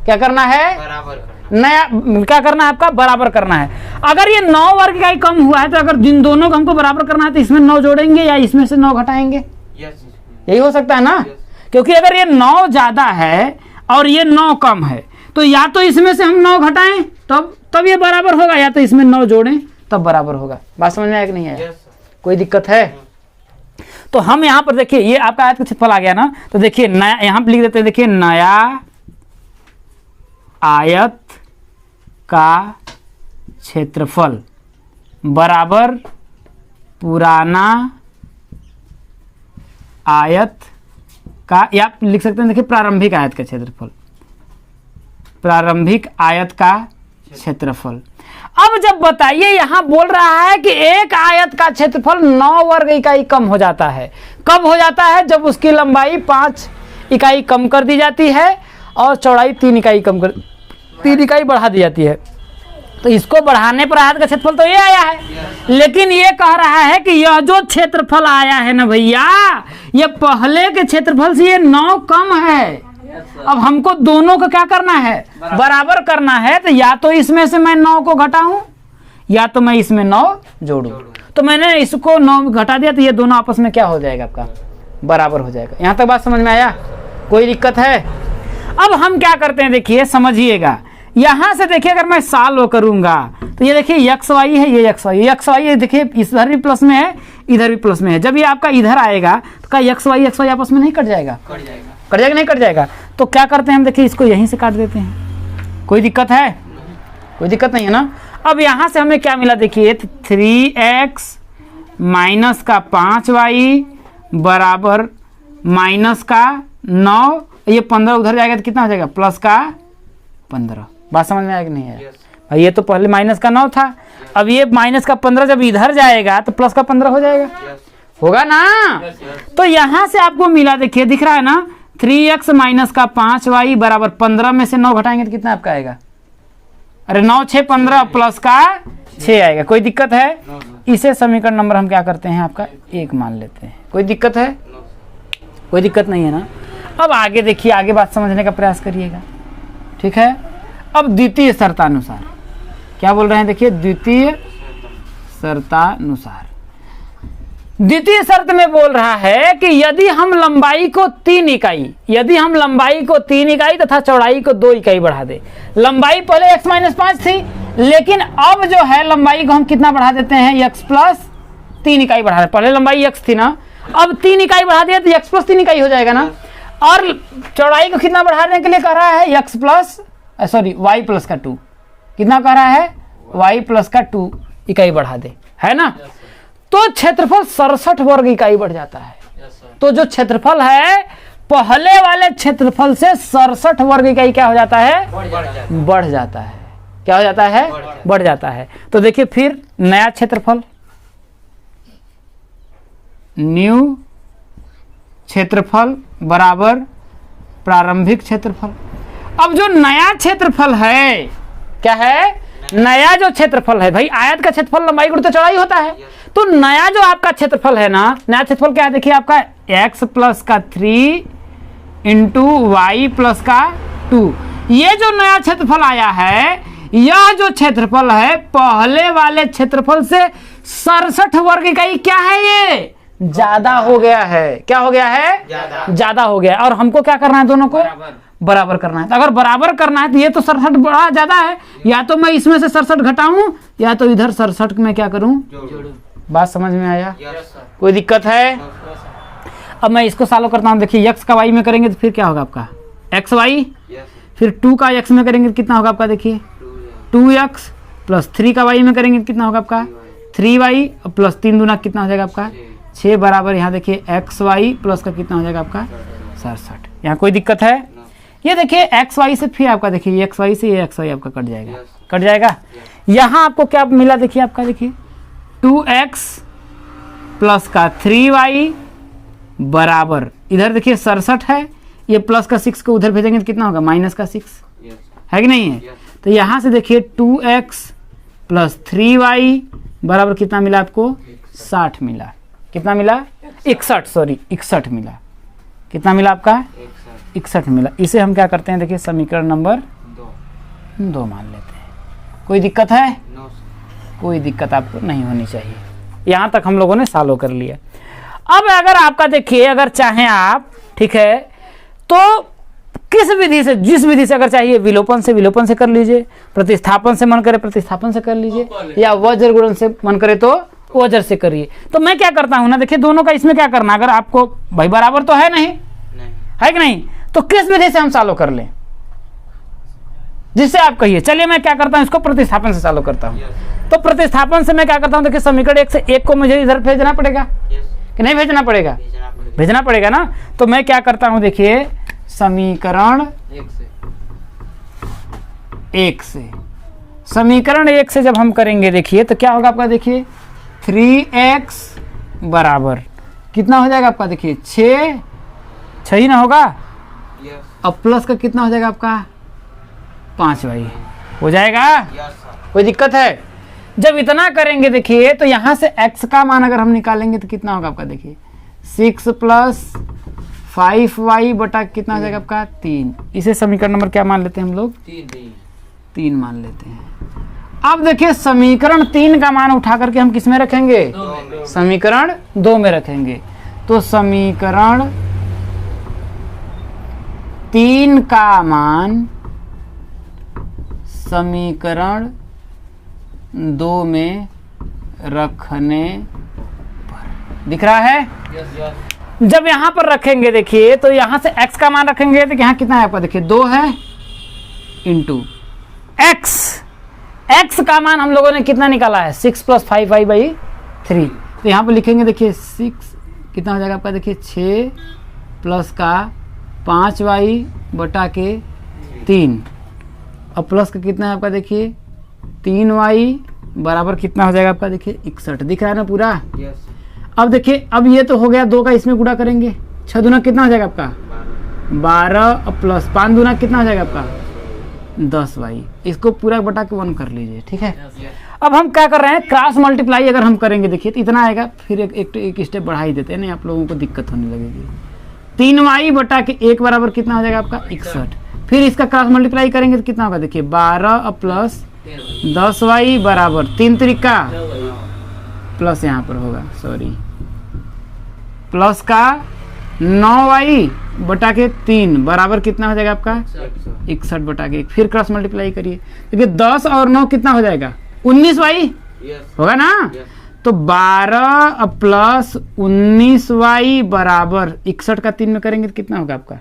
क्या करना है? बराबर करना। नया क्या करना है आपका? बराबर करना है। अगर ये 9 वर्ग इकाई कम हुआ है तो अगर जिन दोनों को हमको बराबर करना है तो इसमें 9 जोड़ेंगे या इसमें से 9 घटाएंगे? यही हो सकता है ना? क्योंकि अगर ये 9 ज्यादा है और ये 9 कम है तो या तो इसमें से हम 9 घटाएं तब ये बराबर होगा, या तो इसमें 9 जोड़ें तब बराबर होगा। बात समझ में आया कि नहीं है? कोई दिक्कत है? तो हम यहाँ पर देखिए ये आपका आयत का क्षेत्रफल आ गया ना, तो देखिए नया यहाँ पर लिख देते हैं। देखिए नया आयत का क्षेत्रफल बराबर पुराना आयत का, या आप लिख सकते हैं देखिए प्रारंभिक आयत का क्षेत्रफल, प्रारंभिक आयत का क्षेत्रफल। अब जब बताइए, यहां बोल रहा है कि एक आयत का क्षेत्रफल 9 वर्ग इकाई कम हो जाता है। कब हो जाता है? जब उसकी लंबाई 5 इकाई कम कर दी जाती है और चौड़ाई 3 इकाई बढ़ा दी जाती है। तो इसको बढ़ाने पर आयत का क्षेत्रफल तो ये आया है, लेकिन ये कह रहा है कि यह जो क्षेत्रफल आया है ना भैया, ये पहले के क्षेत्रफल से ये 9 कम है। अब हमको दोनों को क्या करना है? बराबर करना है। तो या तो इसमें से मैं 9 को घटाऊं या तो मैं इसमें 9 जोड़ूं। तो मैंने इसको 9 घटा दिया तो ये दोनों आपस में क्या हो जाएगा आपका? बराबर हो जाएगा। यहां तक बात समझ में आया? कोई दिक्कत है? अब हम क्या करते हैं, देखिए समझिएगा। यहां से देखिए अगर मैं सॉल्व करूंगा तो ये देखिए x y है, ये x y देखिए इधर भी प्लस में है, इधर भी प्लस में है। जब ये आपका इधर आएगा तो क्या x y आपस में नहीं कट जाएगा? कट जाएगा नहीं कट जाएगा? तो क्या करते हैं हम, देखिए इसको यहीं से काट देते हैं। कोई दिक्कत है? कोई दिक्कत नहीं है ना। अब यहाँ से हमें क्या मिला देखिए, 3x माइनस का 5y बराबर माइनस का 9, ये 15 उधर जाएगा तो कितना हो जाएगा, प्लस का 15। बात समझ में आएगा नहीं है? भाई ये तो पहले माइनस का 9 था, अब ये माइनस का 15 जब इधर जाएगा तो प्लस का 15 हो जाएगा, होगा ना? तो यहाँ से आपको मिला, देखिए दिख रहा है ना, 3x माइनस का 5y बराबर 15 में से 9 घटाएंगे तो कितना आपका आएगा? अरे 9 6 15 प्लस का 6 आएगा। कोई दिक्कत है? इसे समीकरण नंबर हम क्या करते हैं, आपका 1 मान लेते हैं। कोई दिक्कत है? कोई दिक्कत नहीं है ना। अब आगे देखिए, आगे बात समझने का प्रयास करिएगा, ठीक है। अब द्वितीय शर्तानुसार क्या बोल रहे हैं, देखिए द्वितीय शर्तानुसार, द्वितीय शर्त में बोल रहा है कि यदि हम लंबाई को 3 इकाई तथा चौड़ाई को 2 इकाई बढ़ा दे। लंबाई पहले x माइनस 5 थी, लेकिन अब जो है लंबाई को हम कितना बढ़ा देते हैं, x प्लस 3 इकाई बढ़ा दे। पहले लंबाई x थी ना, अब 3 इकाई बढ़ा दिया तो x प्लस 3 इकाई हो जाएगा ना। और चौड़ाई को कितना बढ़ाने के लिए कह रहा है, y प्लस का 2। कितना कह रहा है, y प्लस का 2 इकाई बढ़ा दे, है ना। तो क्षेत्रफल 67 वर्ग इकाई बढ़ जाता है। तो जो क्षेत्रफल है पहले वाले क्षेत्रफल से 67 वर्ग इकाई क्या हो जाता है, बढ़ जाता है। क्या हो जाता है, बढ़ जाता है। तो देखिए फिर नया क्षेत्रफल, न्यू क्षेत्रफल बराबर प्रारंभिक क्षेत्रफल। अब जो नया क्षेत्रफल है, क्या है, नया जो क्षेत्रफल है, भाई आयत का क्षेत्रफल लंबाई गुणित चौड़ाई होता है। तो नया जो आपका क्षेत्रफल है ना, नया क्षेत्रफल क्या है, देखिए आपका x प्लस का 3 इंटू वाई प्लस का 2। ये जो नया क्षेत्रफल आया है, यह जो क्षेत्रफल है पहले वाले क्षेत्रफल से 67 वर्ग इकाई क्या है, ये ज्यादा हो गया है। क्या हो गया है, ज्यादा हो गया। और हमको क्या करना है, दोनों को बराबर करना है। तो अगर बराबर करना है तो ये तो 67 बड़ा ज्यादा है, या तो मैं इसमें से 67 घटाऊं या तो इधर 67 में क्या करूं, बात समझ में आया? कोई दिक्कत है? अब मैं इसको सॉल्व करता हूं। देखिए x का y में करेंगे तो फिर क्या होगा आपका, एक्स वाई, फिर 2 का x में करेंगे तो कितना होगा आपका, देखिए 2x प्लस 3 का y में करेंगे तो कितना होगा आपका 3y प्लस 3 दूना कितना हो जाएगा आपका 6 बराबर, यहाँ देखिए एक्स वाई प्लस का कितना हो जाएगा आपका 67। यहाँ कोई दिक्कत है? ये देखिए एक्स वाई से फिर आपका देखिए एक्स वाई से ये एक्स वाई आपका कट जाएगा, कट जाएगा। यहाँ आपको क्या मिला, देखिए आपका देखिए 2x प्लस का 3y बराबर, इधर देखिए 67 है, ये प्लस का 6 को उधर भेजेंगे तो कितना होगा, माइनस का 6 है कि नहीं है। तो यहाँ से देखिए 2x प्लस 3y बराबर कितना मिला आपको, 60 मिला। कितना मिला, 61 मिला। कितना मिला आपका, 61 मिला। इसे हम क्या करते हैं, देखिए समीकरण नंबर 2 मान लेते हैं। कोई दिक्कत है? कोई दिक्कत आपको नहीं होनी चाहिए। यहाँ तक हम लोगों ने सॉल्व कर लिया। अब अगर आपका देखिए, अगर चाहें आप, ठीक है, तो किस विधि से, जिस विधि से अगर चाहिए विलोपन से कर लीजिए, प्रतिस्थापन से मन करे प्रतिस्थापन से कर लीजिए, या वज्र गुणन से मन करे तो वज्र से करिए। तो मैं क्या करता हूं ना, देखिए दोनों का इसमें क्या करना, अगर आपको भाई बराबर तो है नहीं, है कि नहीं, तो किस विधि से हम सॉल्व कर लें, जिससे आप कहिए। चलिए मैं क्या करता हूं, इसको प्रतिस्थापन से सॉल्व करता हूं। तो प्रतिस्थापन से मैं क्या करता हूं, देखिए समीकरण 1 से 1 को मुझे इधर भेजना पड़ेगा कि नहीं भेजना पड़ेगा, भेजना पड़ेगा ना। तो मैं क्या करता हूं, देखिए समीकरण 1 से, समीकरण 1 से जब हम करेंगे देखिए तो क्या होगा आपका, देखिए 3x बराबर कितना हो जाएगा आपका, देखिए 6 ही ना होगा, अब प्लस का कितना हो जाएगा आपका 5y हो जाएगा। कोई दिक्कत है? जब इतना करेंगे देखिए तो यहाँ से x का मान अगर हम निकालेंगे तो कितना होगा आपका, देखिए 6 प्लस 5y बटा कितना हो जाएगा आपका 3। इसे समीकरण नंबर क्या मान लेते हैं हम लोग, 3 मान लेते हैं। अब देखिए समीकरण 3 का मान उठा करके हम किस में रखेंगे, समीकरण 2 में रखेंगे। तो समीकरण 3 का मान समीकरण 2 में रखने पर दिख रहा है। जब यहाँ पर रखेंगे देखिए, तो यहाँ से x का मान रखेंगे तो यहाँ कितना है आपका, देखिए 2 है इंटू x का मान हम लोगों ने कितना निकाला है 6 + 5y/3। तो यहाँ पर लिखेंगे देखिए 6 कितना हो जाएगा आपका, देखिए 6 प्लस का 5y/3 और प्लस का कितना है आपका, देखिए 3y बराबर कितना हो जाएगा आपका, देखिए 61। दिख रहा है ना पूरा। अब देखिए, अब ये तो हो गया 2 का इसमें गुणा करेंगे, 6 दूना कितना हो जाएगा आपका 12 और प्लस 5 दूना कितना हो जाएगा आपका 10y। इसको पूरा बटा के 1 कर लीजिए, ठीक है। अब हम क्या कर रहे हैं, क्रॉस मल्टीप्लाई अगर हम करेंगे देखिए तो इतना आएगा, फिर एक स्टेप बढ़ा ही देते हैं, नहीं आप लोगों को दिक्कत होने लगेगी। 3y बटा के 1 बराबर कितना हो जाएगा आपका 61। फिर इसका क्रॉस मल्टीप्लाई करेंगे तो कितना होगा, देखिए 12 और प्लस 10y बराबर 3 त्रिका प्लस यहाँ पर होगा सॉरी प्लस का 9y बटा के 3 बराबर कितना हो जाएगा आपका 61 बटा के 1। फिर क्रॉस मल्टीप्लाई करिए, देखिए 10 और 9 कितना हो जाएगा 19y होगा ना। तो 12 प्लस 19y बराबर 61 का 3 में करेंगे तो कितना होगा आपका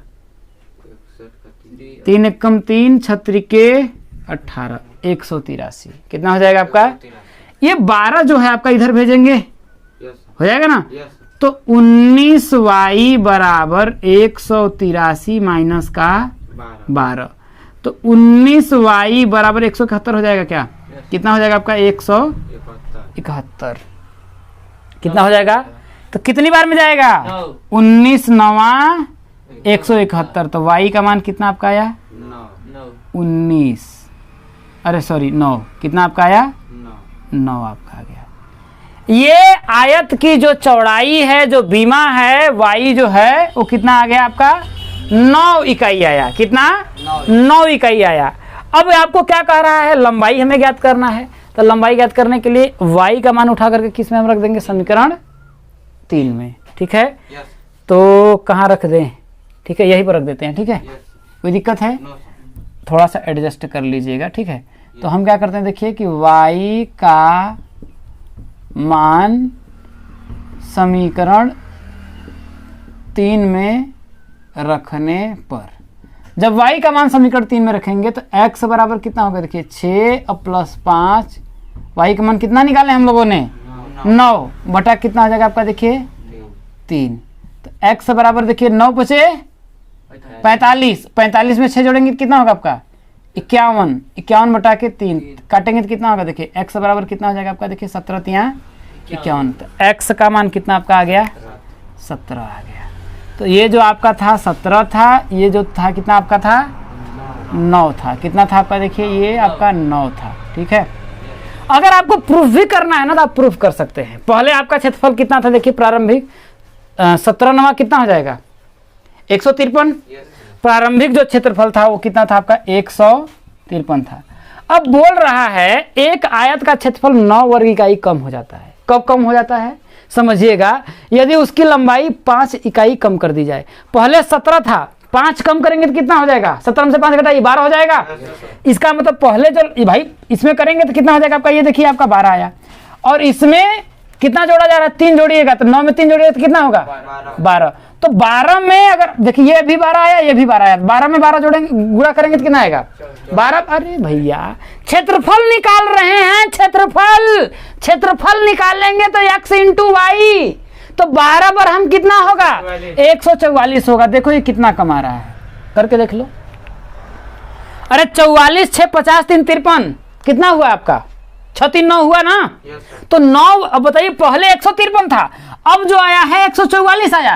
3 एकम 3 छत्री के 18 183। कितना हो जाएगा आपका, ये 12 जो है आपका इधर भेजेंगे हो जाएगा ना। तो 19y बराबर 183 माइनस का 12, तो 19y बराबर 171 हो जाएगा क्या, कितना हो जाएगा आपका 171। कितना हो जाएगा, तो कितनी बार में जाएगा 19 9 171। तो y का मान कितना आपका आया 19, अरे सॉरी 9, कितना आपका आया 9 आपका आ गया। ये आयत की जो चौड़ाई है, जो बीमा है y जो है वो कितना आ गया आपका 9 इकाई आया। कितना 9 इकाई आया। अब आपको क्या कह रहा है, लंबाई हमें ज्ञात करना है। तो लंबाई ज्ञात करने के लिए y का मान उठा करके किस में हम रख देंगे, समीकरण 3 में, ठीक है। तो कहाँ रख दें, ठीक है यहीं पर रख देते हैं, ठीक है। कोई दिक्कत है, थोड़ा सा एडजस्ट कर लीजिएगा, ठीक है। तो हम क्या करते हैं, देखिए कि y का मान समीकरण 3 में रखने पर, जब y का मान समीकरण 3 में रखेंगे तो x बराबर कितना होगा, देखिए 6 और प्लस 5, y का मान कितना निकाले हम लोगों ने 9 बटा कितना हो जाएगा आपका, देखिए 3। तो x बराबर देखिए 9 बचे 45, 45 में 6 जोड़ेंगे तो कितना होगा आपका 51, 51 बटा के 3 काटेंगे तो कितना होगा, देखिए x बराबर कितना हो जाएगा आपका, देखिए 17 तिया 51। तो x का मान कितना आपका आ गया 17 आ गया। तो ये जो आपका था 17 था, ये जो था कितना आपका था 9 था। कितना था आपका, देखिए ये आपका 9 था, ठीक है। अगर आपको प्रूफ भी करना है ना तो आप प्रूफ कर सकते हैं। पहले आपका क्षेत्रफल कितना था, देखिए प्रारंभिक 17 9 कितना हो जाएगा 153। प्रारंभिक जो क्षेत्रफल था वो कितना था आपका 153 था। अब बोल रहा है एक आयत का क्षेत्रफल 9 वर्ग इकाई कम हो जाता है। कब कम हो जाता है समझिएगा, यदि उसकी लंबाई 5 इकाई कम कर दी जाए। पहले 17 था, 5 कम करेंगे तो कितना हो जाएगा, 17 से 5 घटाइए 12 हो जाएगा। इसका मतलब पहले जो भाई इसमें करेंगे तो कितना हो जाएगा आपका, ये देखिए आपका 12 आया। और इसमें कितना जोड़ा जा रहा है, 3 जोड़िएगा तो 9 में 3 जोड़िएगा तो कितना होगा 12। तो 12 में अगर देखिए ये भी 12 आया, ये भी 12 आया, 12 में 12 जोड़ेंगे गुणा करेंगे तो कितना आएगा 12। अरे भैया क्षेत्रफल निकाल रहे हैं, क्षेत्रफल निकालेंगे तो x इंटू वाई, तो 12 पर हम कितना होगा 144 होगा। देखो ये कितना कमा रहा है, करके देख लो। अरे 44 6 50 3 53 कितना हुआ आपका 6 3 9 हुआ ना। तो 9 अब बताइए, पहले 153 था, अब जो आया है 144 आया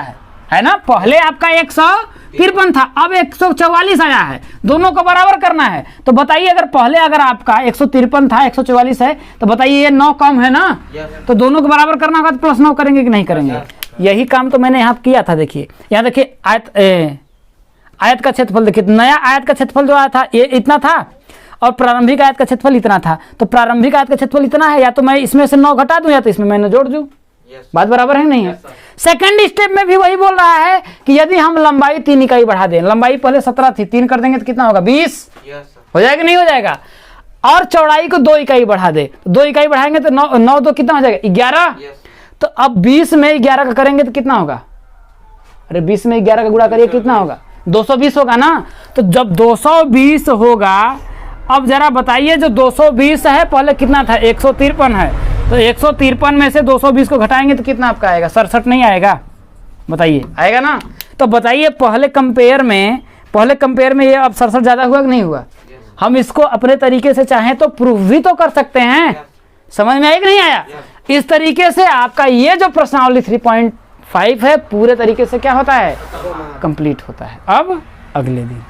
है ना। पहले आपका 153 था, अब 144 आया है, दोनों को बराबर करना है। तो बताइए अगर पहले अगर आपका 153 था 144 है, तो बताइए ये 9 कम है ना। तो दोनों को बराबर करना होगा तो प्लस 9 करेंगे कि नहीं करेंगे। यही काम तो मैंने यहाँ किया था। देखिए यहाँ देखिए आयत का क्षेत्रफल देखिए, नया आयत का क्षेत्रफल जो आया था ये इतना था और प्रारंभिक आयत का क्षेत्रफल इतना था। तो प्रारंभिक आयत का क्षेत्रफल इतना है, या तो मैं इसमें से 9 घटा दूं या तो इसमें मैंने जोड़ दूं। बात बराबर है नहीं है। सेकंड स्टेप में भी वही बोल रहा है कि यदि हम लंबाई 3 इकाई बढ़ा दें, लंबाई पहले 17 थी, 3 कर देंगे तो कितना होगा 20 हो जाएगा नहीं हो जाएगा। और चौड़ाई को 2 इकाई बढ़ा दे, 2 इकाई बढ़ाएंगे तो 9 2 कितना हो जाएगा 11। तो अब 20 में 11 का करेंगे तो कितना होगा अरे 20 में 11 का गुणा करिए कितना होगा, 220 होगा ना। तो जब 220 होगा, अब जरा बताइए जो 220 है पहले कितना था, 153 है, तो 153 में से 220 को घटाएंगे तो कितना आपका आएगा, 67 नहीं आएगा, बताइए आएगा ना। तो बताइए पहले कंपेयर में ये अब 67 ज़्यादा हुआ कि नहीं हुआ। हम इसको अपने तरीके से चाहें तो प्रूफ भी तो कर सकते हैं, समझ में आया कि नहीं आया। इस तरीके से आपका ये जो प्रश्नावली 3.5 है पूरे तरीके से क्या होता है, कंप्लीट होता है। अब अगले दिन